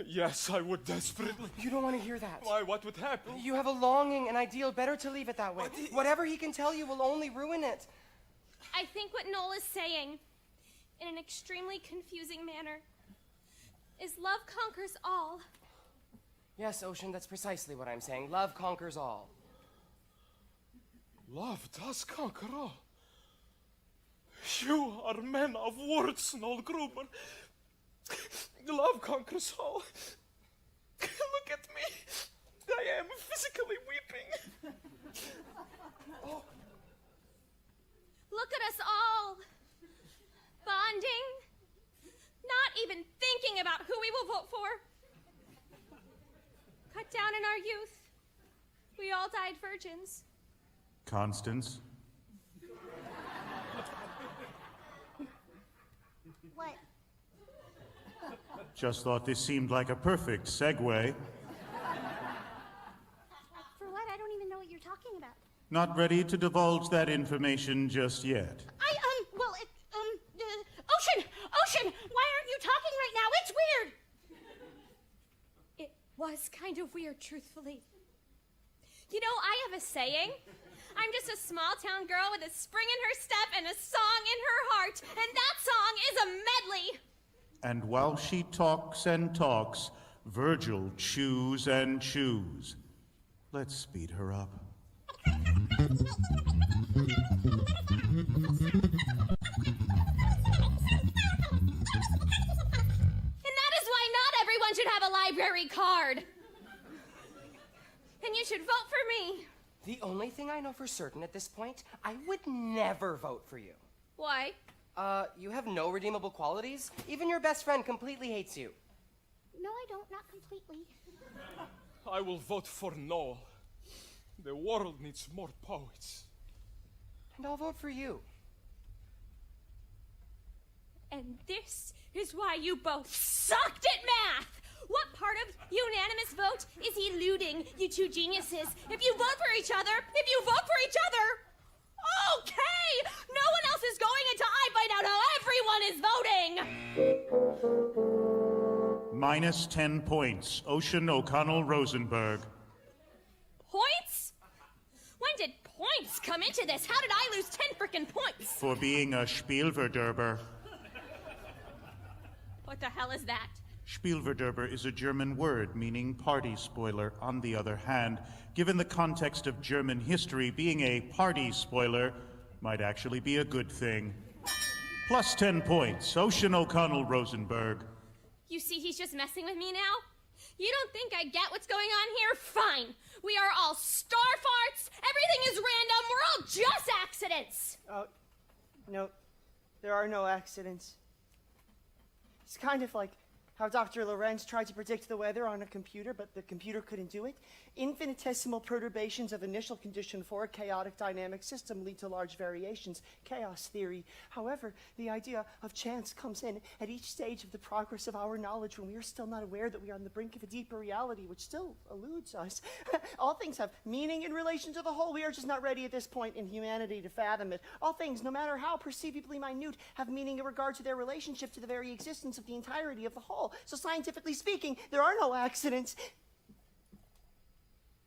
Yes, I would desperately. You don't want to hear that. Why? What would happen? You have a longing, an ideal. Better to leave it that way. Whatever he can tell you will only ruin it. I think what Noel is saying, in an extremely confusing manner, is love conquers all. Yes, Ocean, that's precisely what I'm saying. Love conquers all. Love does conquer all. You are men of words, Noel Gruber. Love conquers all. Look at me. I am physically weeping. Oh. Look at us all. Bonding. Not even thinking about who we will vote for. Cut down in our youth. We all died virgins. Constance? What? Just thought this seemed like a perfect segue. For what? I don't even know what you're talking about. Not ready to divulge that information just yet. Ocean, why aren't you talking right now? It's weird. It was kind of weird, truthfully. You know, I have a saying. I'm just a small town girl with a spring in her step and a song in her heart, and that song is a medley. And while she talks and talks, Virgil chews and chews. Let's speed her up. Everyone should have a library card. And you should vote for me. The only thing I know for certain at this point, I would never vote for you. Why? You have no redeemable qualities. Even your best friend completely hates you. No, I don't. Not completely. I will vote for Noel. The world needs more poets. And I'll vote for you. And this is why you both sucked at math! What part of unanimous vote is eluding, you two geniuses? If you vote for each other, okay! No one else is going until I find out how everyone is voting! Minus 10 points. Ocean O'Connell Rosenberg. Points? When did points come into this? How did I lose 10 frickin' points? For being a Spielverderber. What the hell is that? Spielverderber is a German word meaning party spoiler. On the other hand, given the context of German history, being a party spoiler might actually be a good thing. Plus 10 points. Ocean O'Connell Rosenberg. You see, he's just messing with me now? You don't think I get what's going on here? Fine. We are all star farts. Everything is random. We're all just accidents. Oh, no. There are no accidents. It's kind of like how Dr. Lorenz tried to predict the weather on a computer, but the computer couldn't do it. Infinitesimal perturbations of initial condition for a chaotic dynamic system lead to large variations. Chaos theory. However, the idea of chance comes in at each stage of the progress of our knowledge when we are still not aware that we are on the brink of a deeper reality, which still eludes us. All things have meaning in relation to the whole. We are just not ready at this point in humanity to fathom it. All things, no matter how perceivably minute, have meaning in regard to their relationship to the very existence of the entirety of the whole. So scientifically speaking, there are no accidents.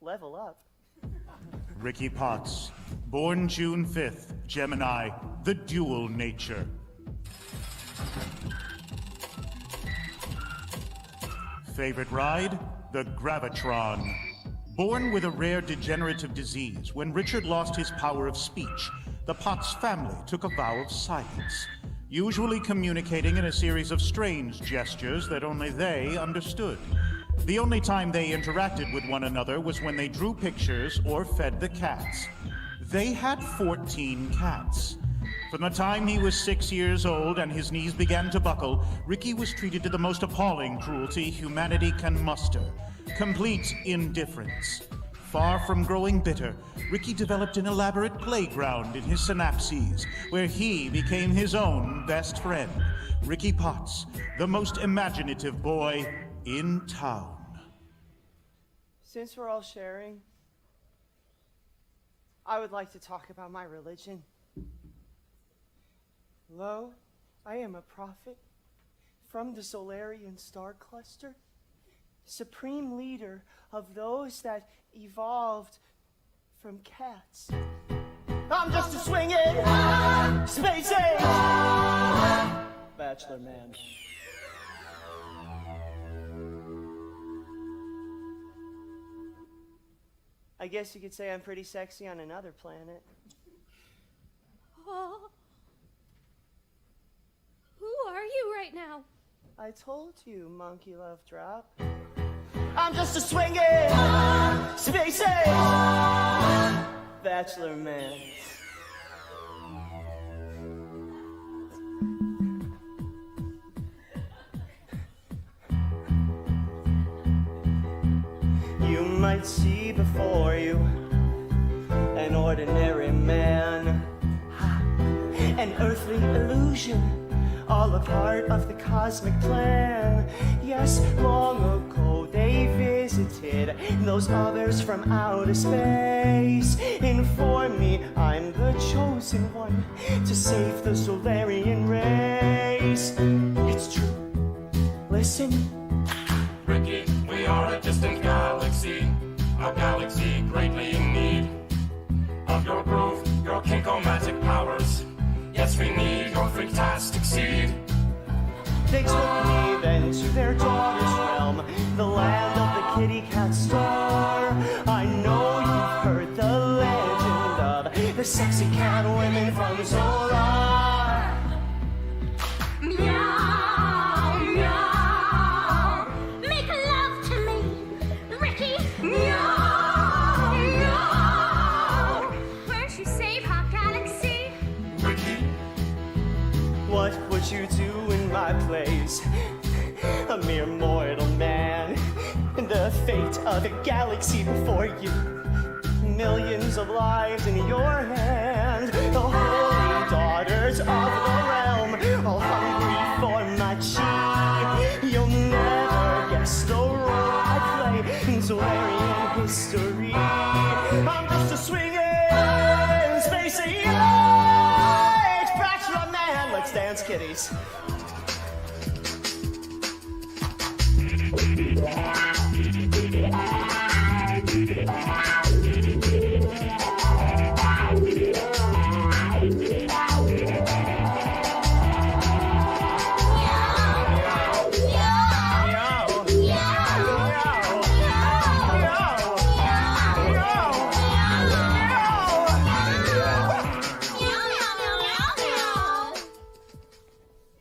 Level up. Ricky Potts, born June 5th, Gemini, the dual nature. Favorite ride? The Gravitron. Born with a rare degenerative disease, when Richard lost his power of speech, the Potts family took a vow of silence, usually communicating in a series of strange gestures that only they understood. The only time they interacted with one another was when they drew pictures or fed the cats. They had 14 cats. From the time he was 6 years old and his knees began to buckle, Ricky was treated to the most appalling cruelty humanity can muster: complete indifference. Far from growing bitter, Ricky developed an elaborate playground in his synapses, where he became his own best friend. Ricky Potts, the most imaginative boy in town. Since we're all sharing, I would like to talk about my religion. Lo, I am a prophet from the Solarian star cluster, supreme leader of those that evolved from cats. I'm just a swinging space age bachelor man. I guess you could say I'm pretty sexy on another planet. Oh. Who are you right now? I told you, monkey love drop. I'm just a swinging space age bachelor man. You might see before you an ordinary man, an earthly illusion, all a part of the cosmic plan. Yes, long ago they visited those others from outer space. Inform me I'm the chosen one to save the Solarian race. It's true, listen. Ricky, we are a distant galaxy, a galaxy greatly in need of your groove, your kinkomatic powers. Yes, we need your freaktastic seed. They took me then to their daughter's realm, the land of the kitty cat star. I know you've heard the legend of the sexy cat women from Solar. Meow, meow. Make love to me, Ricky. Meow, meow. Where'd you save our galaxy? Ricky, What would you do in my place? A mere mortal man. The fate of the galaxy before you. Millions of lives in your hand. The holy daughters of the realm, all hungry for my chi. You'll never guess the role I play in Solarian history. I'm just a swinging space age bachelor man. Let's dance, kitties.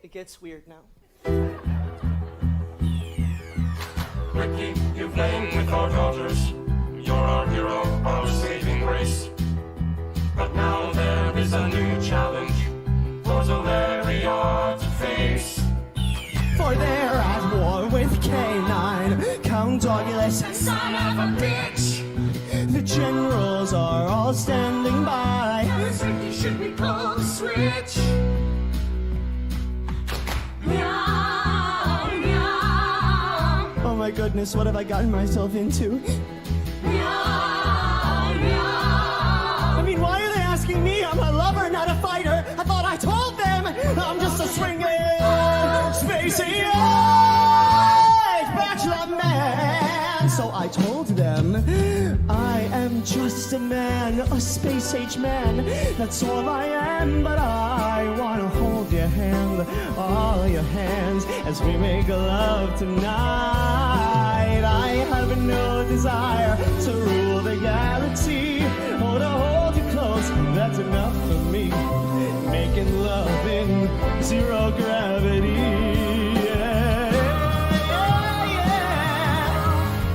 It gets weird now. Ricky, you've lain with our daughters. You're our hero, our saving grace. But now there is a new challenge for Zolaria to face. For they're at war with K9, Count Dogulus, Son of a bitch. the generals are all standing by. Ricky, should we pull the switch? Meow, meow. Oh my goodness, what have I gotten myself into? Meow, meow. I mean, why are they asking me? I'm a lover, not a fighter. I thought I told them I'm just a swinging spacey bachelor man. So I told them I am just a man, a space age man. That's all I am, but I wanna hold your hand, all your hands, as we make love tonight. I have no desire to rule the galaxy or to hold you close. That's enough for me. Making love in zero gravity.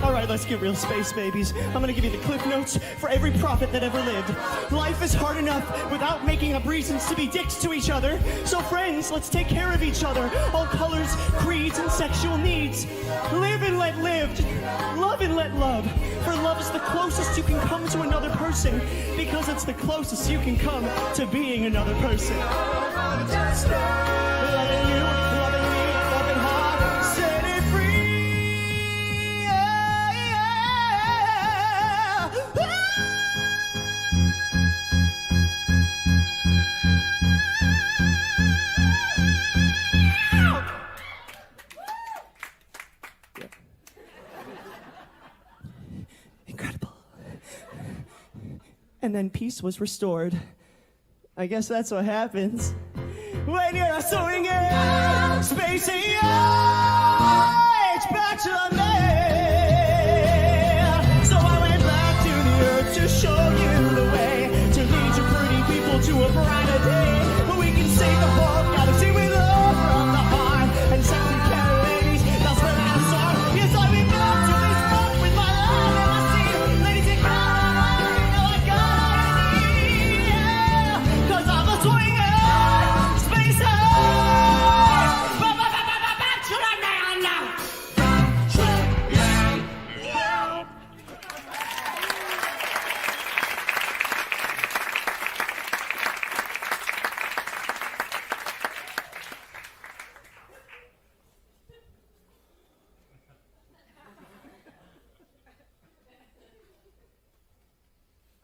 Alright, let's get real, space babies. I'm gonna give you the cliff notes for every prophet that ever lived. Life is hard enough without making up reasons to be dicks to each other. So friends, let's take care of each other. All colors, creeds, and sexual needs. Live and let live. Love and let love. For love is the closest you can come to another person, because it's the closest you can come to being another person. Just loving you, loving me, loving hard, set it free. and then peace was restored. I guess that's what happens when you're sewing in space age bachelor man. So I went back to the earth to show you the way, to lead you pretty people to a brighter day, where we can save the whole galaxy with love from the heart and sexy carry ladies. That's where I'm sorry. Yes, I'll be back to this book with my love and my seal. Ladies and gentlemen, you know I got it, yeah. 'Cause I'm a swinger, space bachelor man now.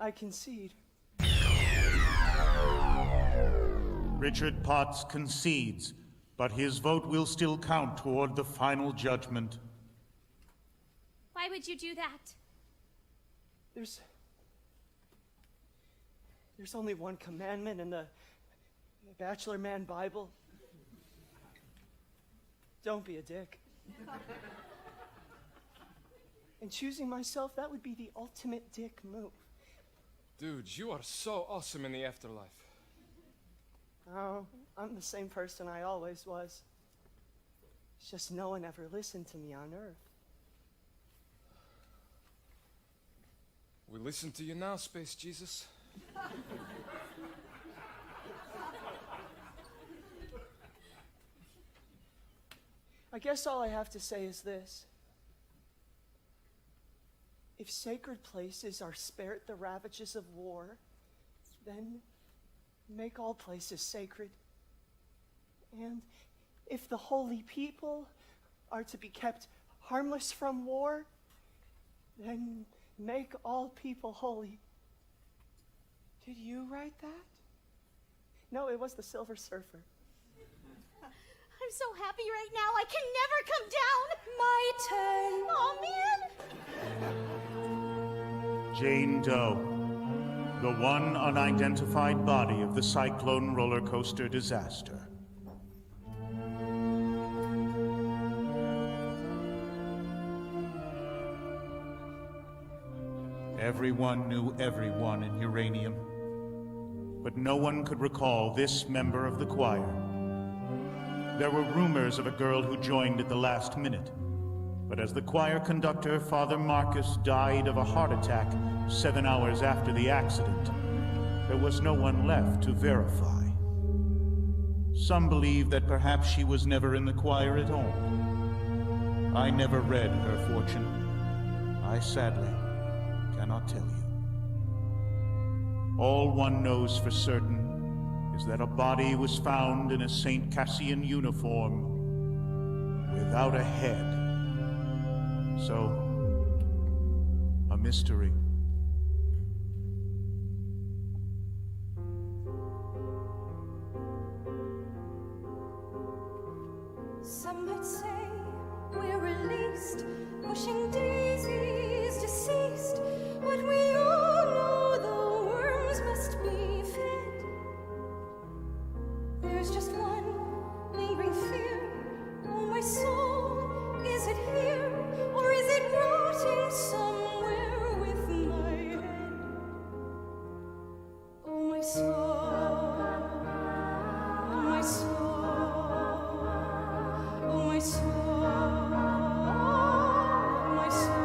I concede. Richard Potts concedes, but his vote will still count toward the final judgment. Why would you do that? There's only one commandment in the Bachelor Man Bible. Don't be a dick. And choosing myself, that would be the ultimate dick move. Dude, you are so awesome in the afterlife. Oh, I'm the same person I always was. It's just no one ever listened to me on Earth. We listen to you now, Space Jesus. I guess all I have to say is this. If sacred places are spared the ravages of war, then make all places sacred. And if the holy people are to be kept harmless from war, then make all people holy. Did you write that? No, it was the Silver Surfer. I'm so happy right now. I can never come down. My turn. Oh, man. Jane Doe, the one unidentified body of the Cyclone roller coaster disaster. Everyone knew everyone in Uranium, but no one could recall this member of the choir. There were rumors of a girl who joined at the last minute, but as the choir conductor, Father Marcus, died of a heart attack 7 hours after the accident, there was no one left to verify. Some believe that perhaps she was never in the choir at all. I never read her fortune. I sadly cannot tell you. All one knows for certain is that a body was found in a St. Cassian uniform without a head. So, a mystery. Some might say we're released, pushing daisies deceased, but we all know the worms must be fed. There's just one lingering fear. Oh, my soul, is it here, or is it rotting somewhere with my head? Oh, my soul, oh, my soul, oh, my soul, my soul.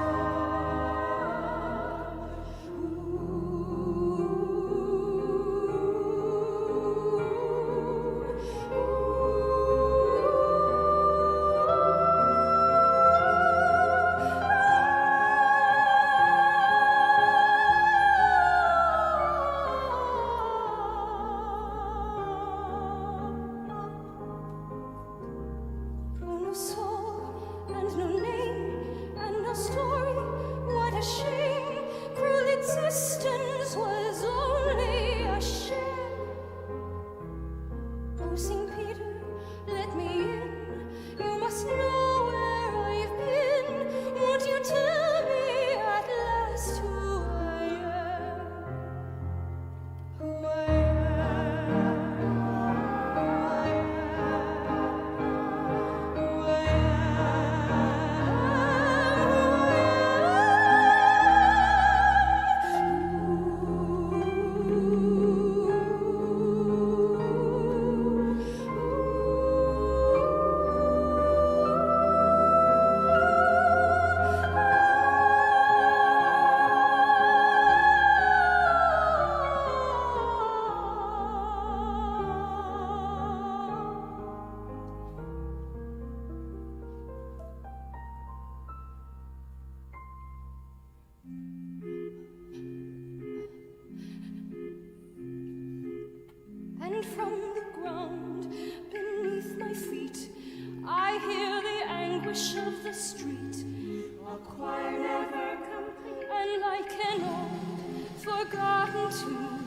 tune,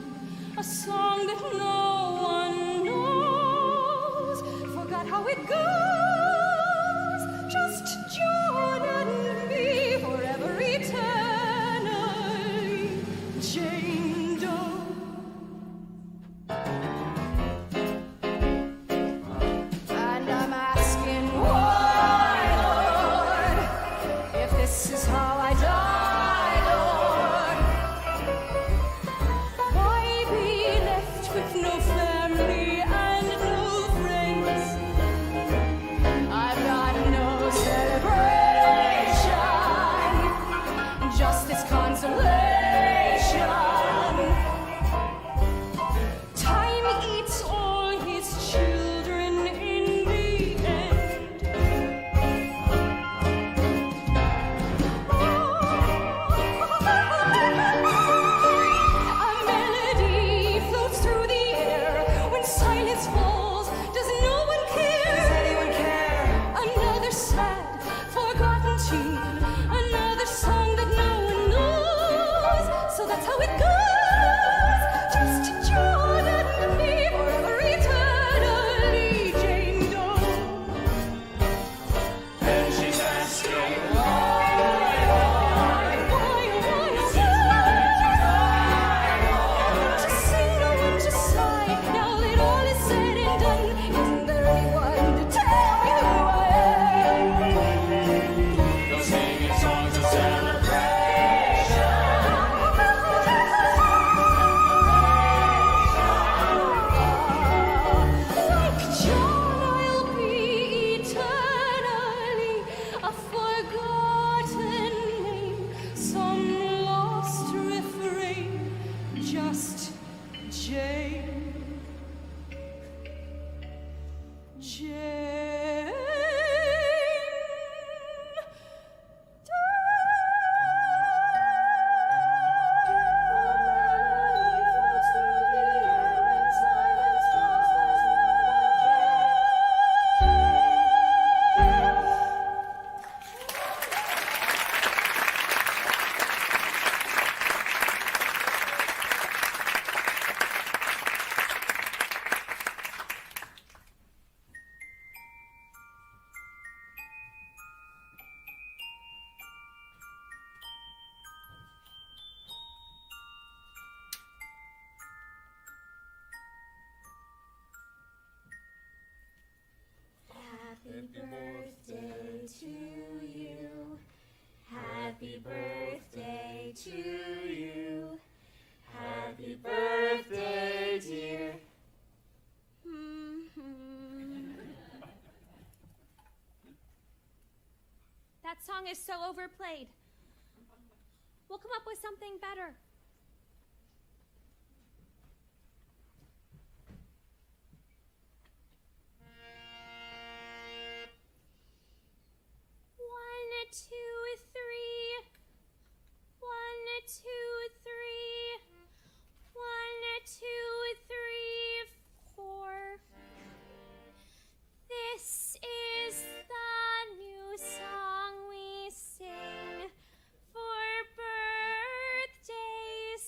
a song that no one knows. Forgot how it goes. Just John and me forever eternally. Jane Doe. And I'm asking why, Lord, if this is how I die, Lord. Why be left with no family and no friends? I've got no celebration, just this consolation. Time eats all his children in the end. A melody floats through the air. When silence falls, does no one care? Does anyone care? Another sad, forgotten tune. Another song that no one knows. So that's how it goes. Just John and me forever eternally. Jane Doe. And she's asking Why, to sing, no one to sigh. Now that all is said and done, isn't there anyone to tell me who I am? You're singing songs of celebration. Like John, I'll be eternally a forgotten name, some lost refrain, just Jane. Jane Happy birthday to you. Happy birthday to you. Happy birthday, dear. That song is so overplayed. We'll come up with something better. One, two, three. One, two, three. One, two, three, four. This is the new song we sing for birthdays.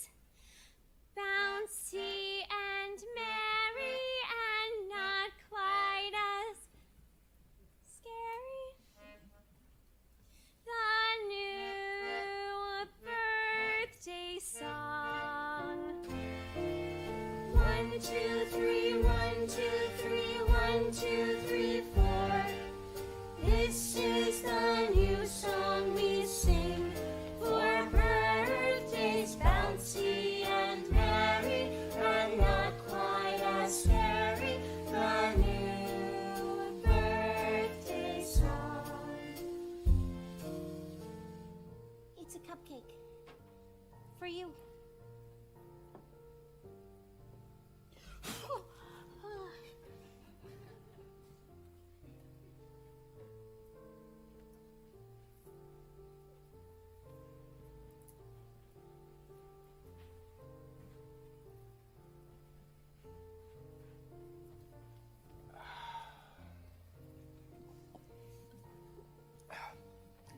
Bouncy and merry and not quite as scary. The new birthday song. 1, 2, 3, 1, 2, 3, 1, 2, 3, 4. This is the new song we sing for birthdays, bouncy and merry, and not quite as scary. The new birthday song. It's a cupcake. For you.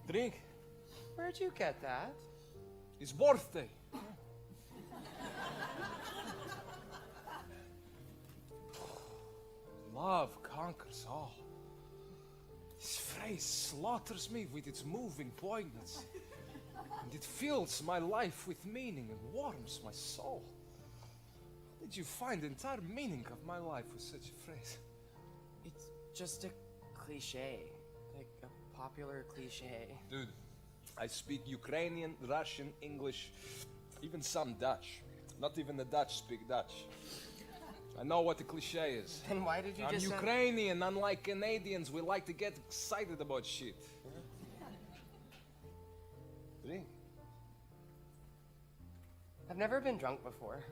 Drink. Where'd you get that? It's birthday. love conquers all. This phrase slaughters me with its moving poignancy, and it fills my life with meaning and warms my soul. How did you find the entire meaning of my life with such a phrase? It's just a cliche. Like a popular cliche. Dude, I speak Ukrainian, Russian, English, even some Dutch. Not even the Dutch speak Dutch. I know what the cliche is. Then why did you I'm just... Ukrainian, unlike Canadians, we like to get excited about shit. Drink. I've never been drunk before.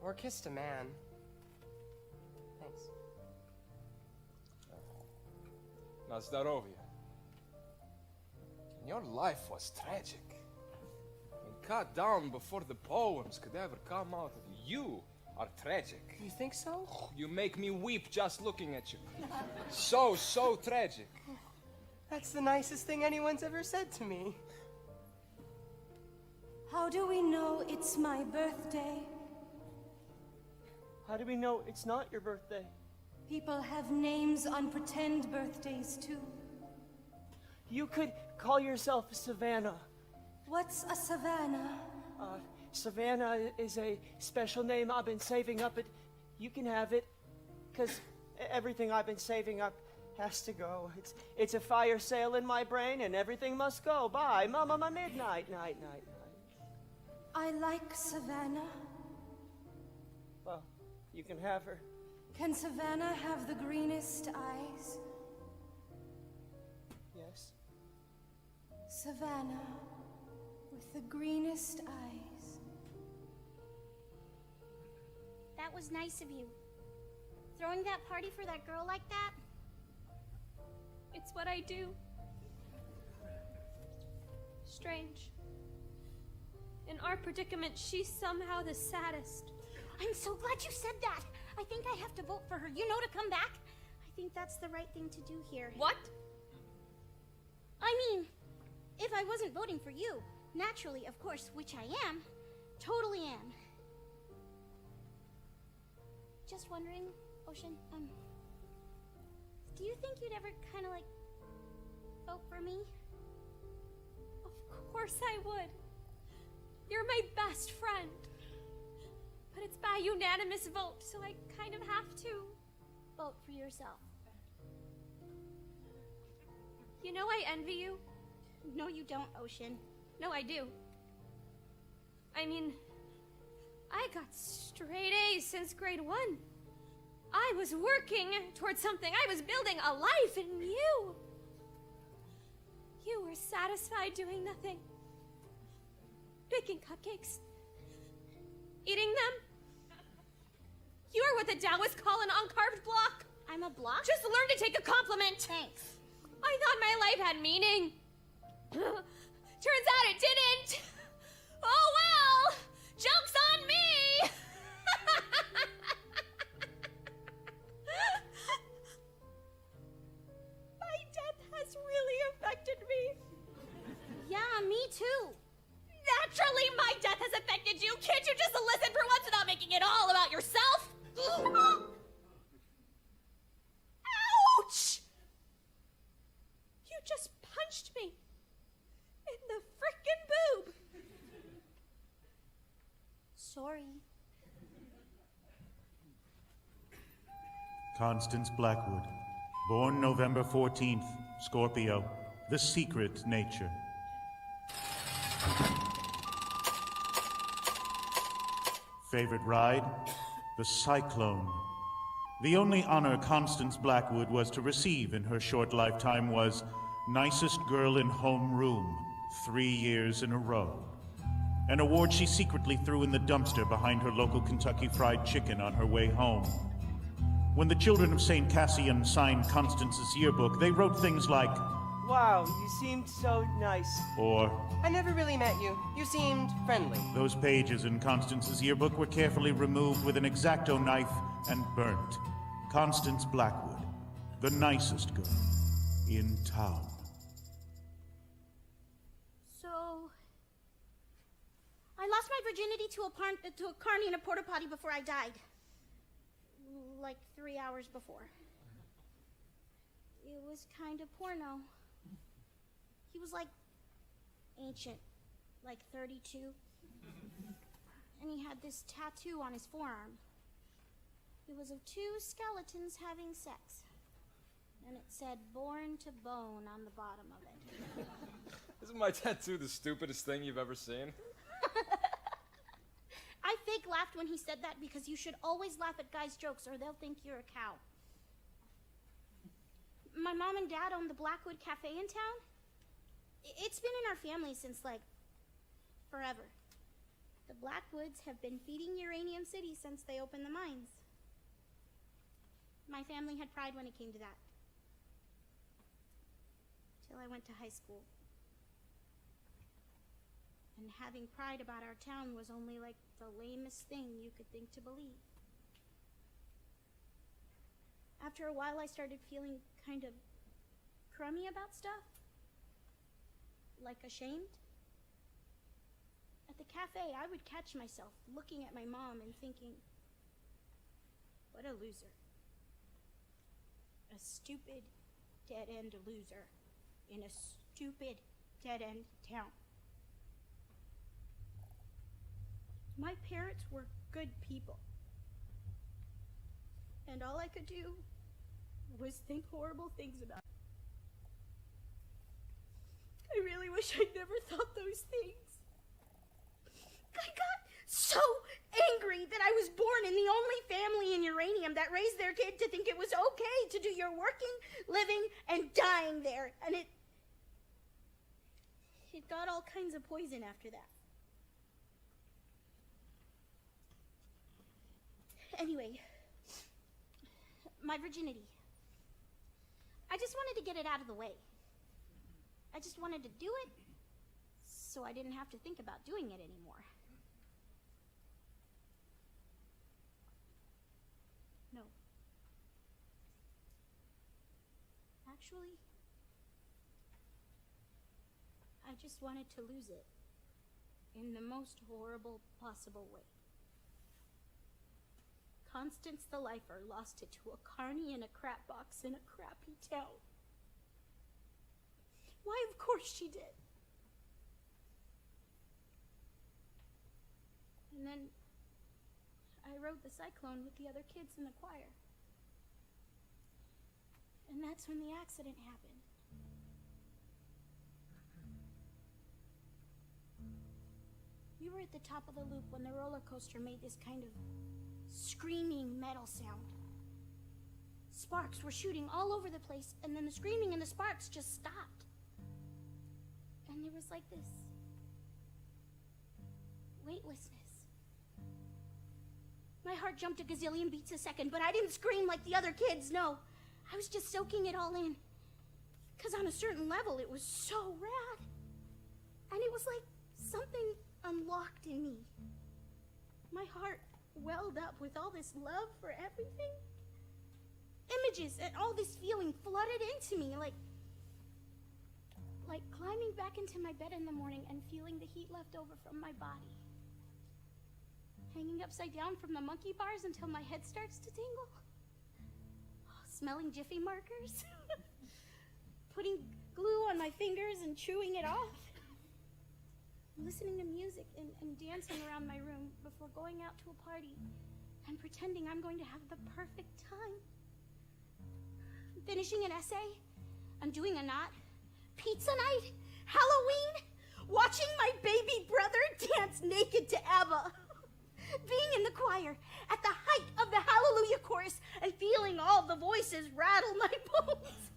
Or kissed a man. Thanks. Na zdrowie. And your life was tragic. And cut down before the poems could ever come out of you. You are tragic. You think so? You make me weep just looking at you. So tragic. That's the nicest thing anyone's ever said to me. How do we know it's my birthday? How do we know it's not your birthday? People have names on pretend birthdays too. You could call yourself Savannah. What's a Savannah? Savannah is a special name I've been saving up. You can have it, because everything I've been saving up has to go. It's a fire sale in my brain, and everything must go. Bye, Mama, my midnight, night. I like Savannah. Well, you can have her. Can Savannah have the greenest eyes? Yes. Savannah with the greenest eyes. That was nice of you. Throwing that party for that girl like that? It's what I do. Strange. In our predicament, she's somehow the saddest. I'm so glad you said that. I think I have to vote for her. You know, to come back. I think that's the right thing to do here. What? I mean, if I wasn't voting for you, naturally, of course, which I am, totally am. Just wondering, Ocean, do you think you'd ever kind of like vote for me? Of course I would. You're my best friend. But it's by unanimous vote, so I kind of have to. Vote for yourself. You know I envy you. No, you don't, Ocean. No, I do. I mean, I got straight A's since grade 1. I was working towards something. I was building a life, and you were satisfied doing nothing. Baking cupcakes. Eating them. You are what the Taoists call an uncarved block. I'm a block? Just learn to take a compliment. Thanks. I thought my life had meaning. Turns out it didn't. Oh well! Joke's on me! My death has really affected me. Yeah, me too. Naturally, my death has affected you. Can't you just listen for once without making it all about yourself? Ouch! You just punched me in the frickin' boob. Sorry. Constance Blackwood, born November 14th, Scorpio, The Secret Nature. Favorite ride? The Cyclone. The only honor Constance Blackwood was to receive in her short lifetime was Nicest Girl in Homeroom, 3 years in a row. An award she secretly threw in the dumpster behind her local Kentucky Fried Chicken on her way home. When the children of St. Cassian signed Constance's yearbook, they wrote things like, Wow, you seemed so nice. or, I never really met you. You seemed friendly. those pages in Constance's yearbook were carefully removed with an X-Acto knife and burnt. Constance Blackwood, the nicest girl in town. So, I lost my virginity to a carny in a porta potty before I died. like 3 hours before. It was kind of porno. He was like ancient, like 32. And he had this tattoo on his forearm. It was of two skeletons having sex. And it said, "Born to Bone" on the bottom of it. Isn't my tattoo the stupidest thing you've ever seen? I fake laughed when he said that because you should always laugh at guys' jokes or they'll think you're a cow. My mom and dad own the Blackwood Cafe in town. It's been in our family since, like, forever. The Blackwoods have been feeding Uranium City since they opened the mines. My family had pride when it came to that. Till I went to high school. And having pride about our town was only like the lamest thing you could think to believe. After a while, I started feeling kind of crummy about stuff. Like ashamed. At the cafe, I would catch myself looking at my mom and thinking, what a loser. A stupid, dead-end loser in a stupid, dead-end town. My parents were good people. And all I could do was think horrible things about it. I really wish I'd never thought those things. I got so angry that I was born in the only family in Uranium that raised their kid to think it was okay to do your working, living, and dying there. And it got all kinds of poison after that. Anyway, my virginity. I just wanted to get it out of the way. I just wanted to do it so I didn't have to think about doing it anymore. No. Actually, I just wanted to lose it in the most horrible possible way. Constance the Lifer lost it to a carny in a crap box in a crappy town. Why, of course she did. And then I rode the cyclone with the other kids in the choir. And that's when the accident happened. We were at the top of the loop when the roller coaster made this kind of screaming metal sound. Sparks were shooting all over the place, and then the screaming and the sparks just stopped. And there was like this weightlessness. My heart jumped a gazillion beats a second, but I didn't scream like the other kids, no. I was just soaking it all in. Because on a certain level, it was so rad. And it was like something unlocked in me. My heart welled up with all this love for everything. Images and all this feeling flooded into me, like climbing back into my bed in the morning and feeling the heat left over from my body. Hanging upside down from the monkey bars until my head starts to tingle. Oh, smelling Jiffy markers. Putting glue on my fingers and chewing it off. Listening to music and dancing around my room before going out to a party and pretending I'm going to have the perfect time. Finishing an essay, undoing a knot, pizza night, Halloween, watching my baby brother dance naked to ABBA. Being in the choir at the height of the Hallelujah chorus and feeling all the voices rattle my bones.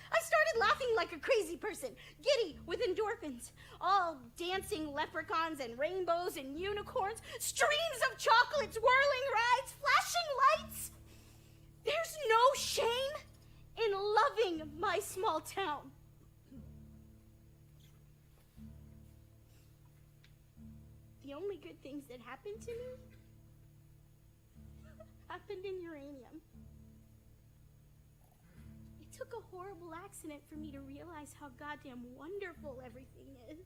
I started laughing like a crazy person, giddy with endorphins, all dancing leprechauns and rainbows and unicorns, streams of chocolates, whirling rides, flashing lights. There's no shame in loving my small town. The only good things that happened to me happened in Uranium. It took a horrible accident for me to realize how goddamn wonderful everything is.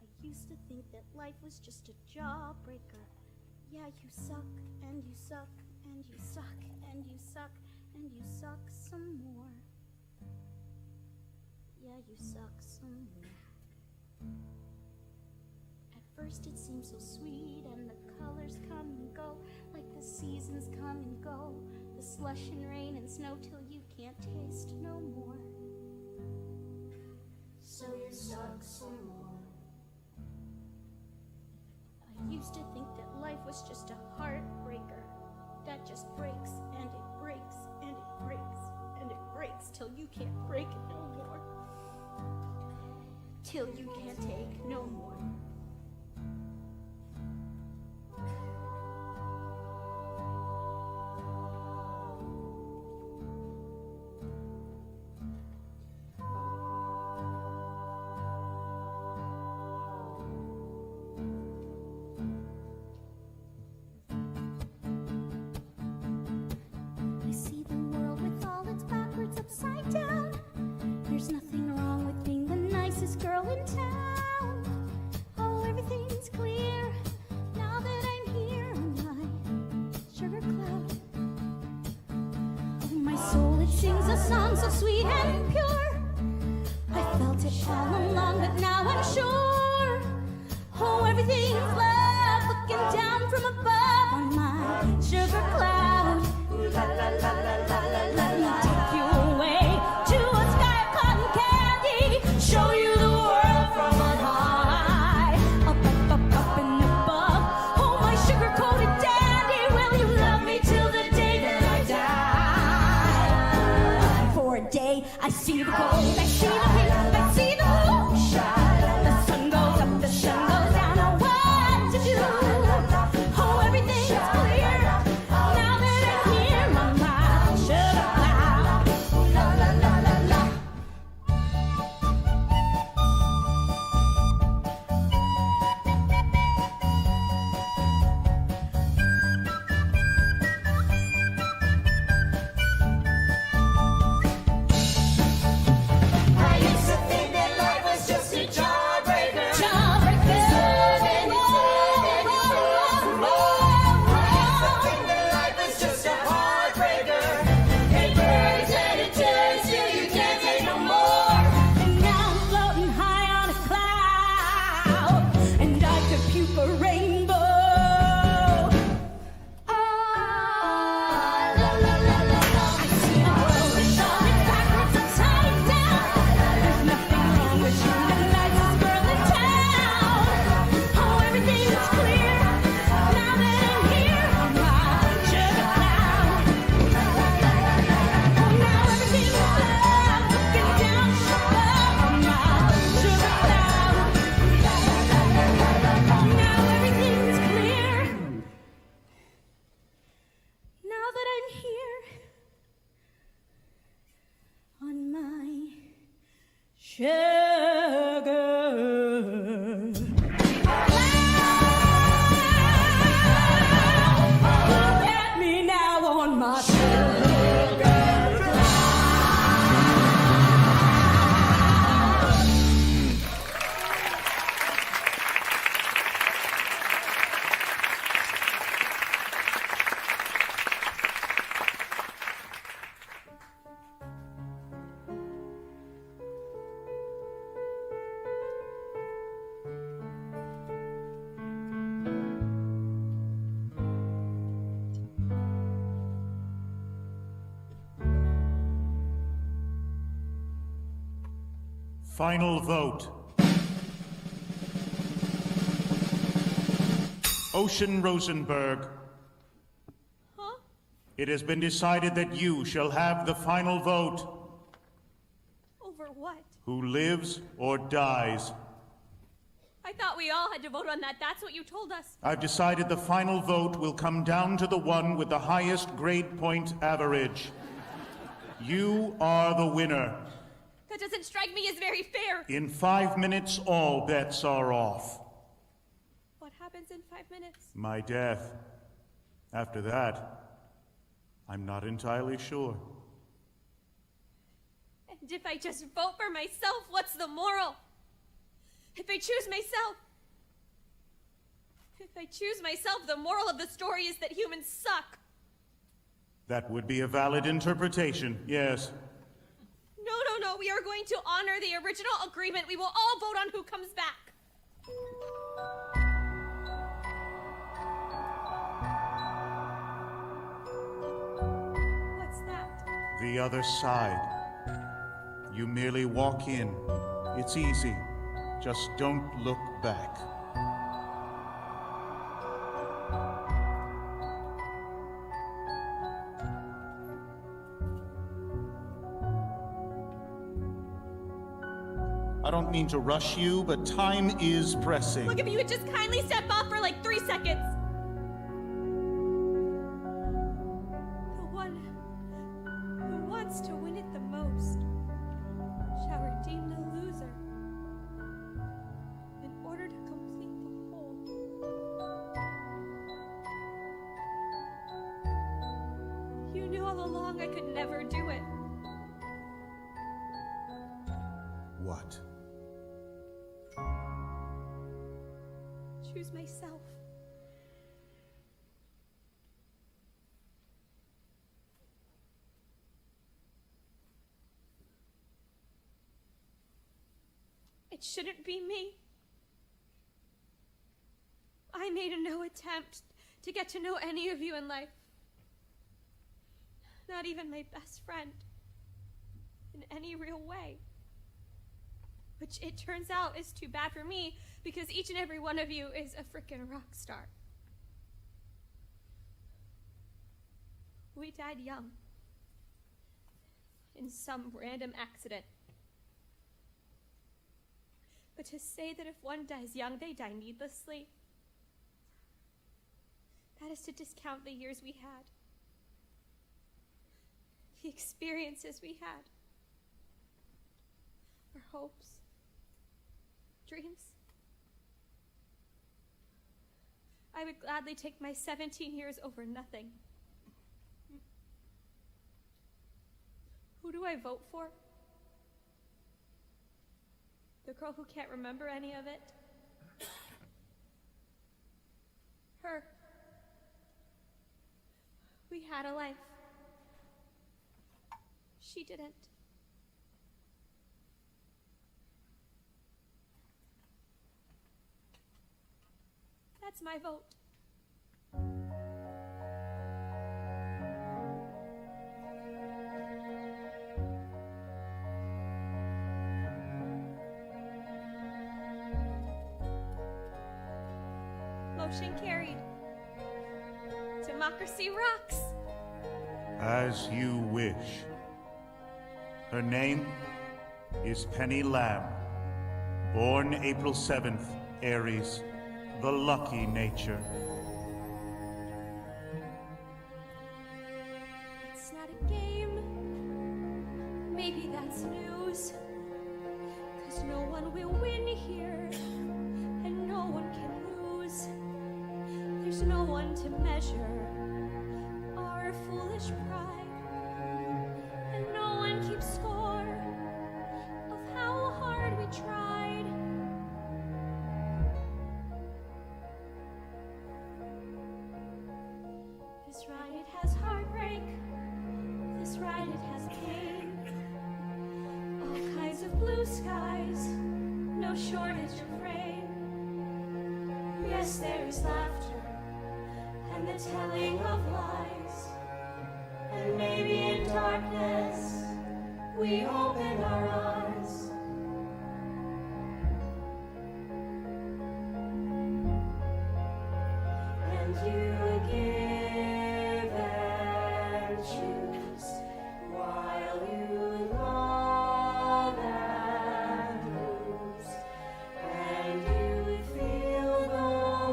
I used to think that life was just a jawbreaker, Yeah, you suck, and you suck, and you suck, and you suck, and you suck some more. Yeah, you suck some more. At first it seems so sweet, and the colors come and go, like the seasons come and go, the slush and rain and snow till you can't taste no more. So you suck some more. I used to think that life was just a heartbreaker that just breaks and it breaks and it breaks and it breaks till you can't break it no more. Till you can't take no more. I see the world with all its backwards upside down. There's nothing wrong with being the nicest girl in town. Oh, everything's clear now that I'm here on my sugar cloud. Oh, my soul, it sings a song so sweet and pure. I felt it all along, but now I'm sure. Oh, everything's love looking down from above on my sugar cloud. Let me take you away to a sky of cotton candy, show you the world from on high. Up, up, up, up and above. Oh, my sugar-coated dandy, will you love me till the day that I die? For a day, I see the gold, I see the pink, I see the blue. The sun goes up, the sun goes down. Oh, what to do? Oh, everything's clear now that I'm here on my sugar cloud. La la la la la. I used to think that life was just a jawbreaker. Jawbreaker. I used to think that life was just a heartbreaker. It burns and it turns till you can't take no more. And now I'm floating high on a cloud, and I could puke a rainbow. Ah, la la la la la. I see the world with all its backwards upside down. There's nothing wrong with you, the nicest girl in town. Oh, everything is clear now that I'm here on my sugar cloud. Oh, now everything's love looking down above on my sugar cloud. Now everything's clear now that I'm here on my sugar cloud. Look at me now on my sugar cloud. Final vote. Ocean Rosenberg, Huh? it has been decided that you shall have the final vote. Over what? Who lives or dies? I thought we all had to vote on that. That's what you told us. I've decided the final vote will come down to the one with the highest grade point average. You are the winner. That doesn't strike me as very fair. In 5 minutes, all bets are off. What happens in 5 minutes? My death. After that, I'm not entirely sure. And if I just vote for myself, what's the moral? If I choose myself, If I choose myself, the moral of the story is that humans suck. That would be a valid interpretation, yes. No, we are going to honor the original agreement. We will all vote on who comes back. What's that? The other side. You merely walk in. It's easy. Just don't look back. I don't mean to rush you, but time is pressing. Look, if you would just kindly step off for like 3 seconds. The one who wants to win it the most shall redeem the loser in order to complete the whole. You knew all along I could never do it. What? Choose myself. It shouldn't be me. I made no attempt to get to know any of you in life. Not even my best friend. In any real way. Which it turns out is too bad for me, because each and every one of you is a frickin' rock star. We died young. In some random accident. But to say that if one dies young, they die needlessly, that is to discount the years we had. The experiences we had. Our hopes. Dreams. I would gladly take my 17 years over nothing. Who do I vote for? The girl who can't remember any of it? Her. We had a life. She didn't. That's my vote. Motion carried. Democracy rocks. As you wish. Her name is Penny Lamb. Born April 7th, Aries. The lucky nature. It's not a game. Maybe that's news. 'Cause no one will win here, and no one can lose. There's no one to measure our foolish pride, and no one keeps score of how hard we tried. This ride, it has heartbreak. This ride, it has pain. All kinds of blue skies, no shortage of rain. Yes, there is laughter, and the telling of lies. And maybe in darkness, we open our eyes. And you give and choose, while you love and lose. And you feel the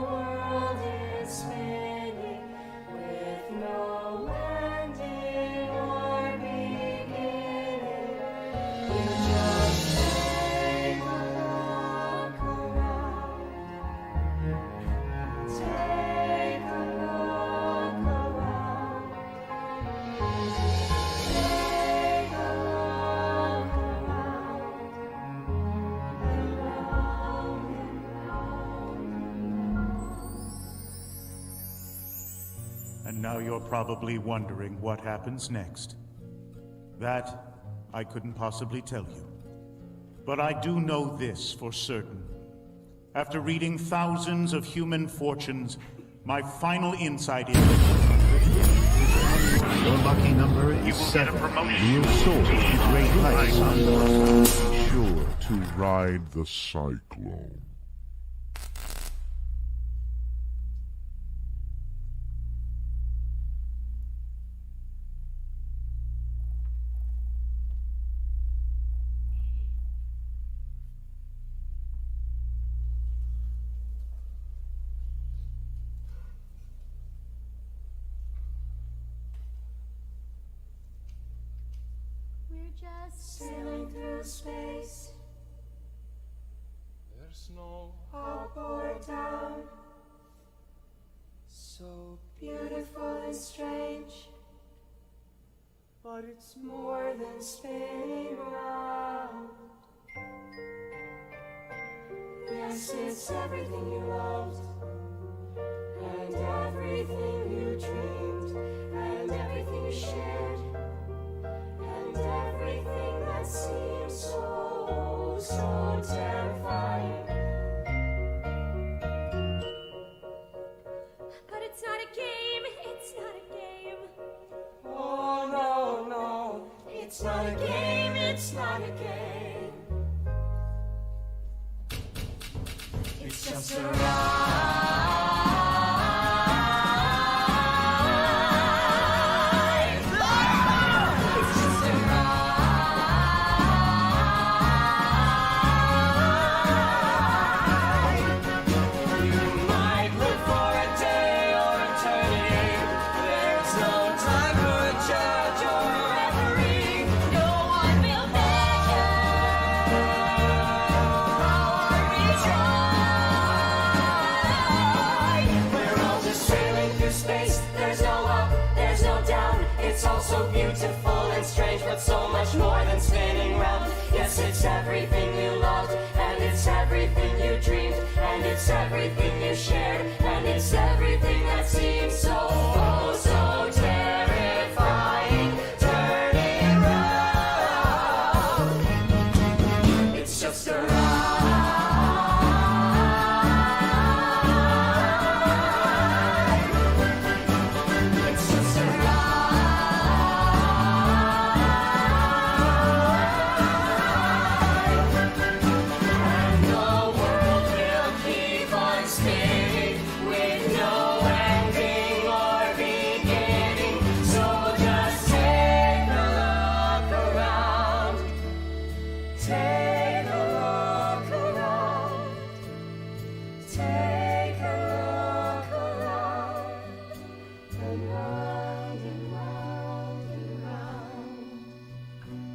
world is spinning with no ending or beginning. You just And now you're probably wondering what happens next. That, I couldn't possibly tell you. But I do know this for certain. After reading thousands of human fortunes, my final insight is... Your lucky number is 7. You'll soar to great heights. Be sure to ride the cyclone. Just Sailing through space, There's no up or down, So beautiful and strange, But it's more than spinning round. Yes, it's everything you loved, and everything you dreamed, and everything you shared, and everything that seems so terrifying. But it's not a game, it's not a game. Oh no, no, it's not a game, it's not a game. It's just a ride. It's just a ride. You might live for a day or eternity. There's no time for a judge or a referee. No one will measure how hard we try. We're all just sailing through space. There's no up, there's no down. It's all so beautiful and strange, but so much more than spinning round. Yes, it's everything you loved, and it's everything you dreamed, and it's everything you shared, and it's everything that seems so terrifying. Turn it round. It's just a ride. It's just a ride. And the world will keep on spinning with no ending or beginning. So just take a look around. Take a look around. Take a look around. And round and round and round.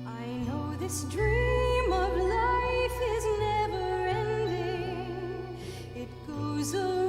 I know this dream of life is never ending. It goes around.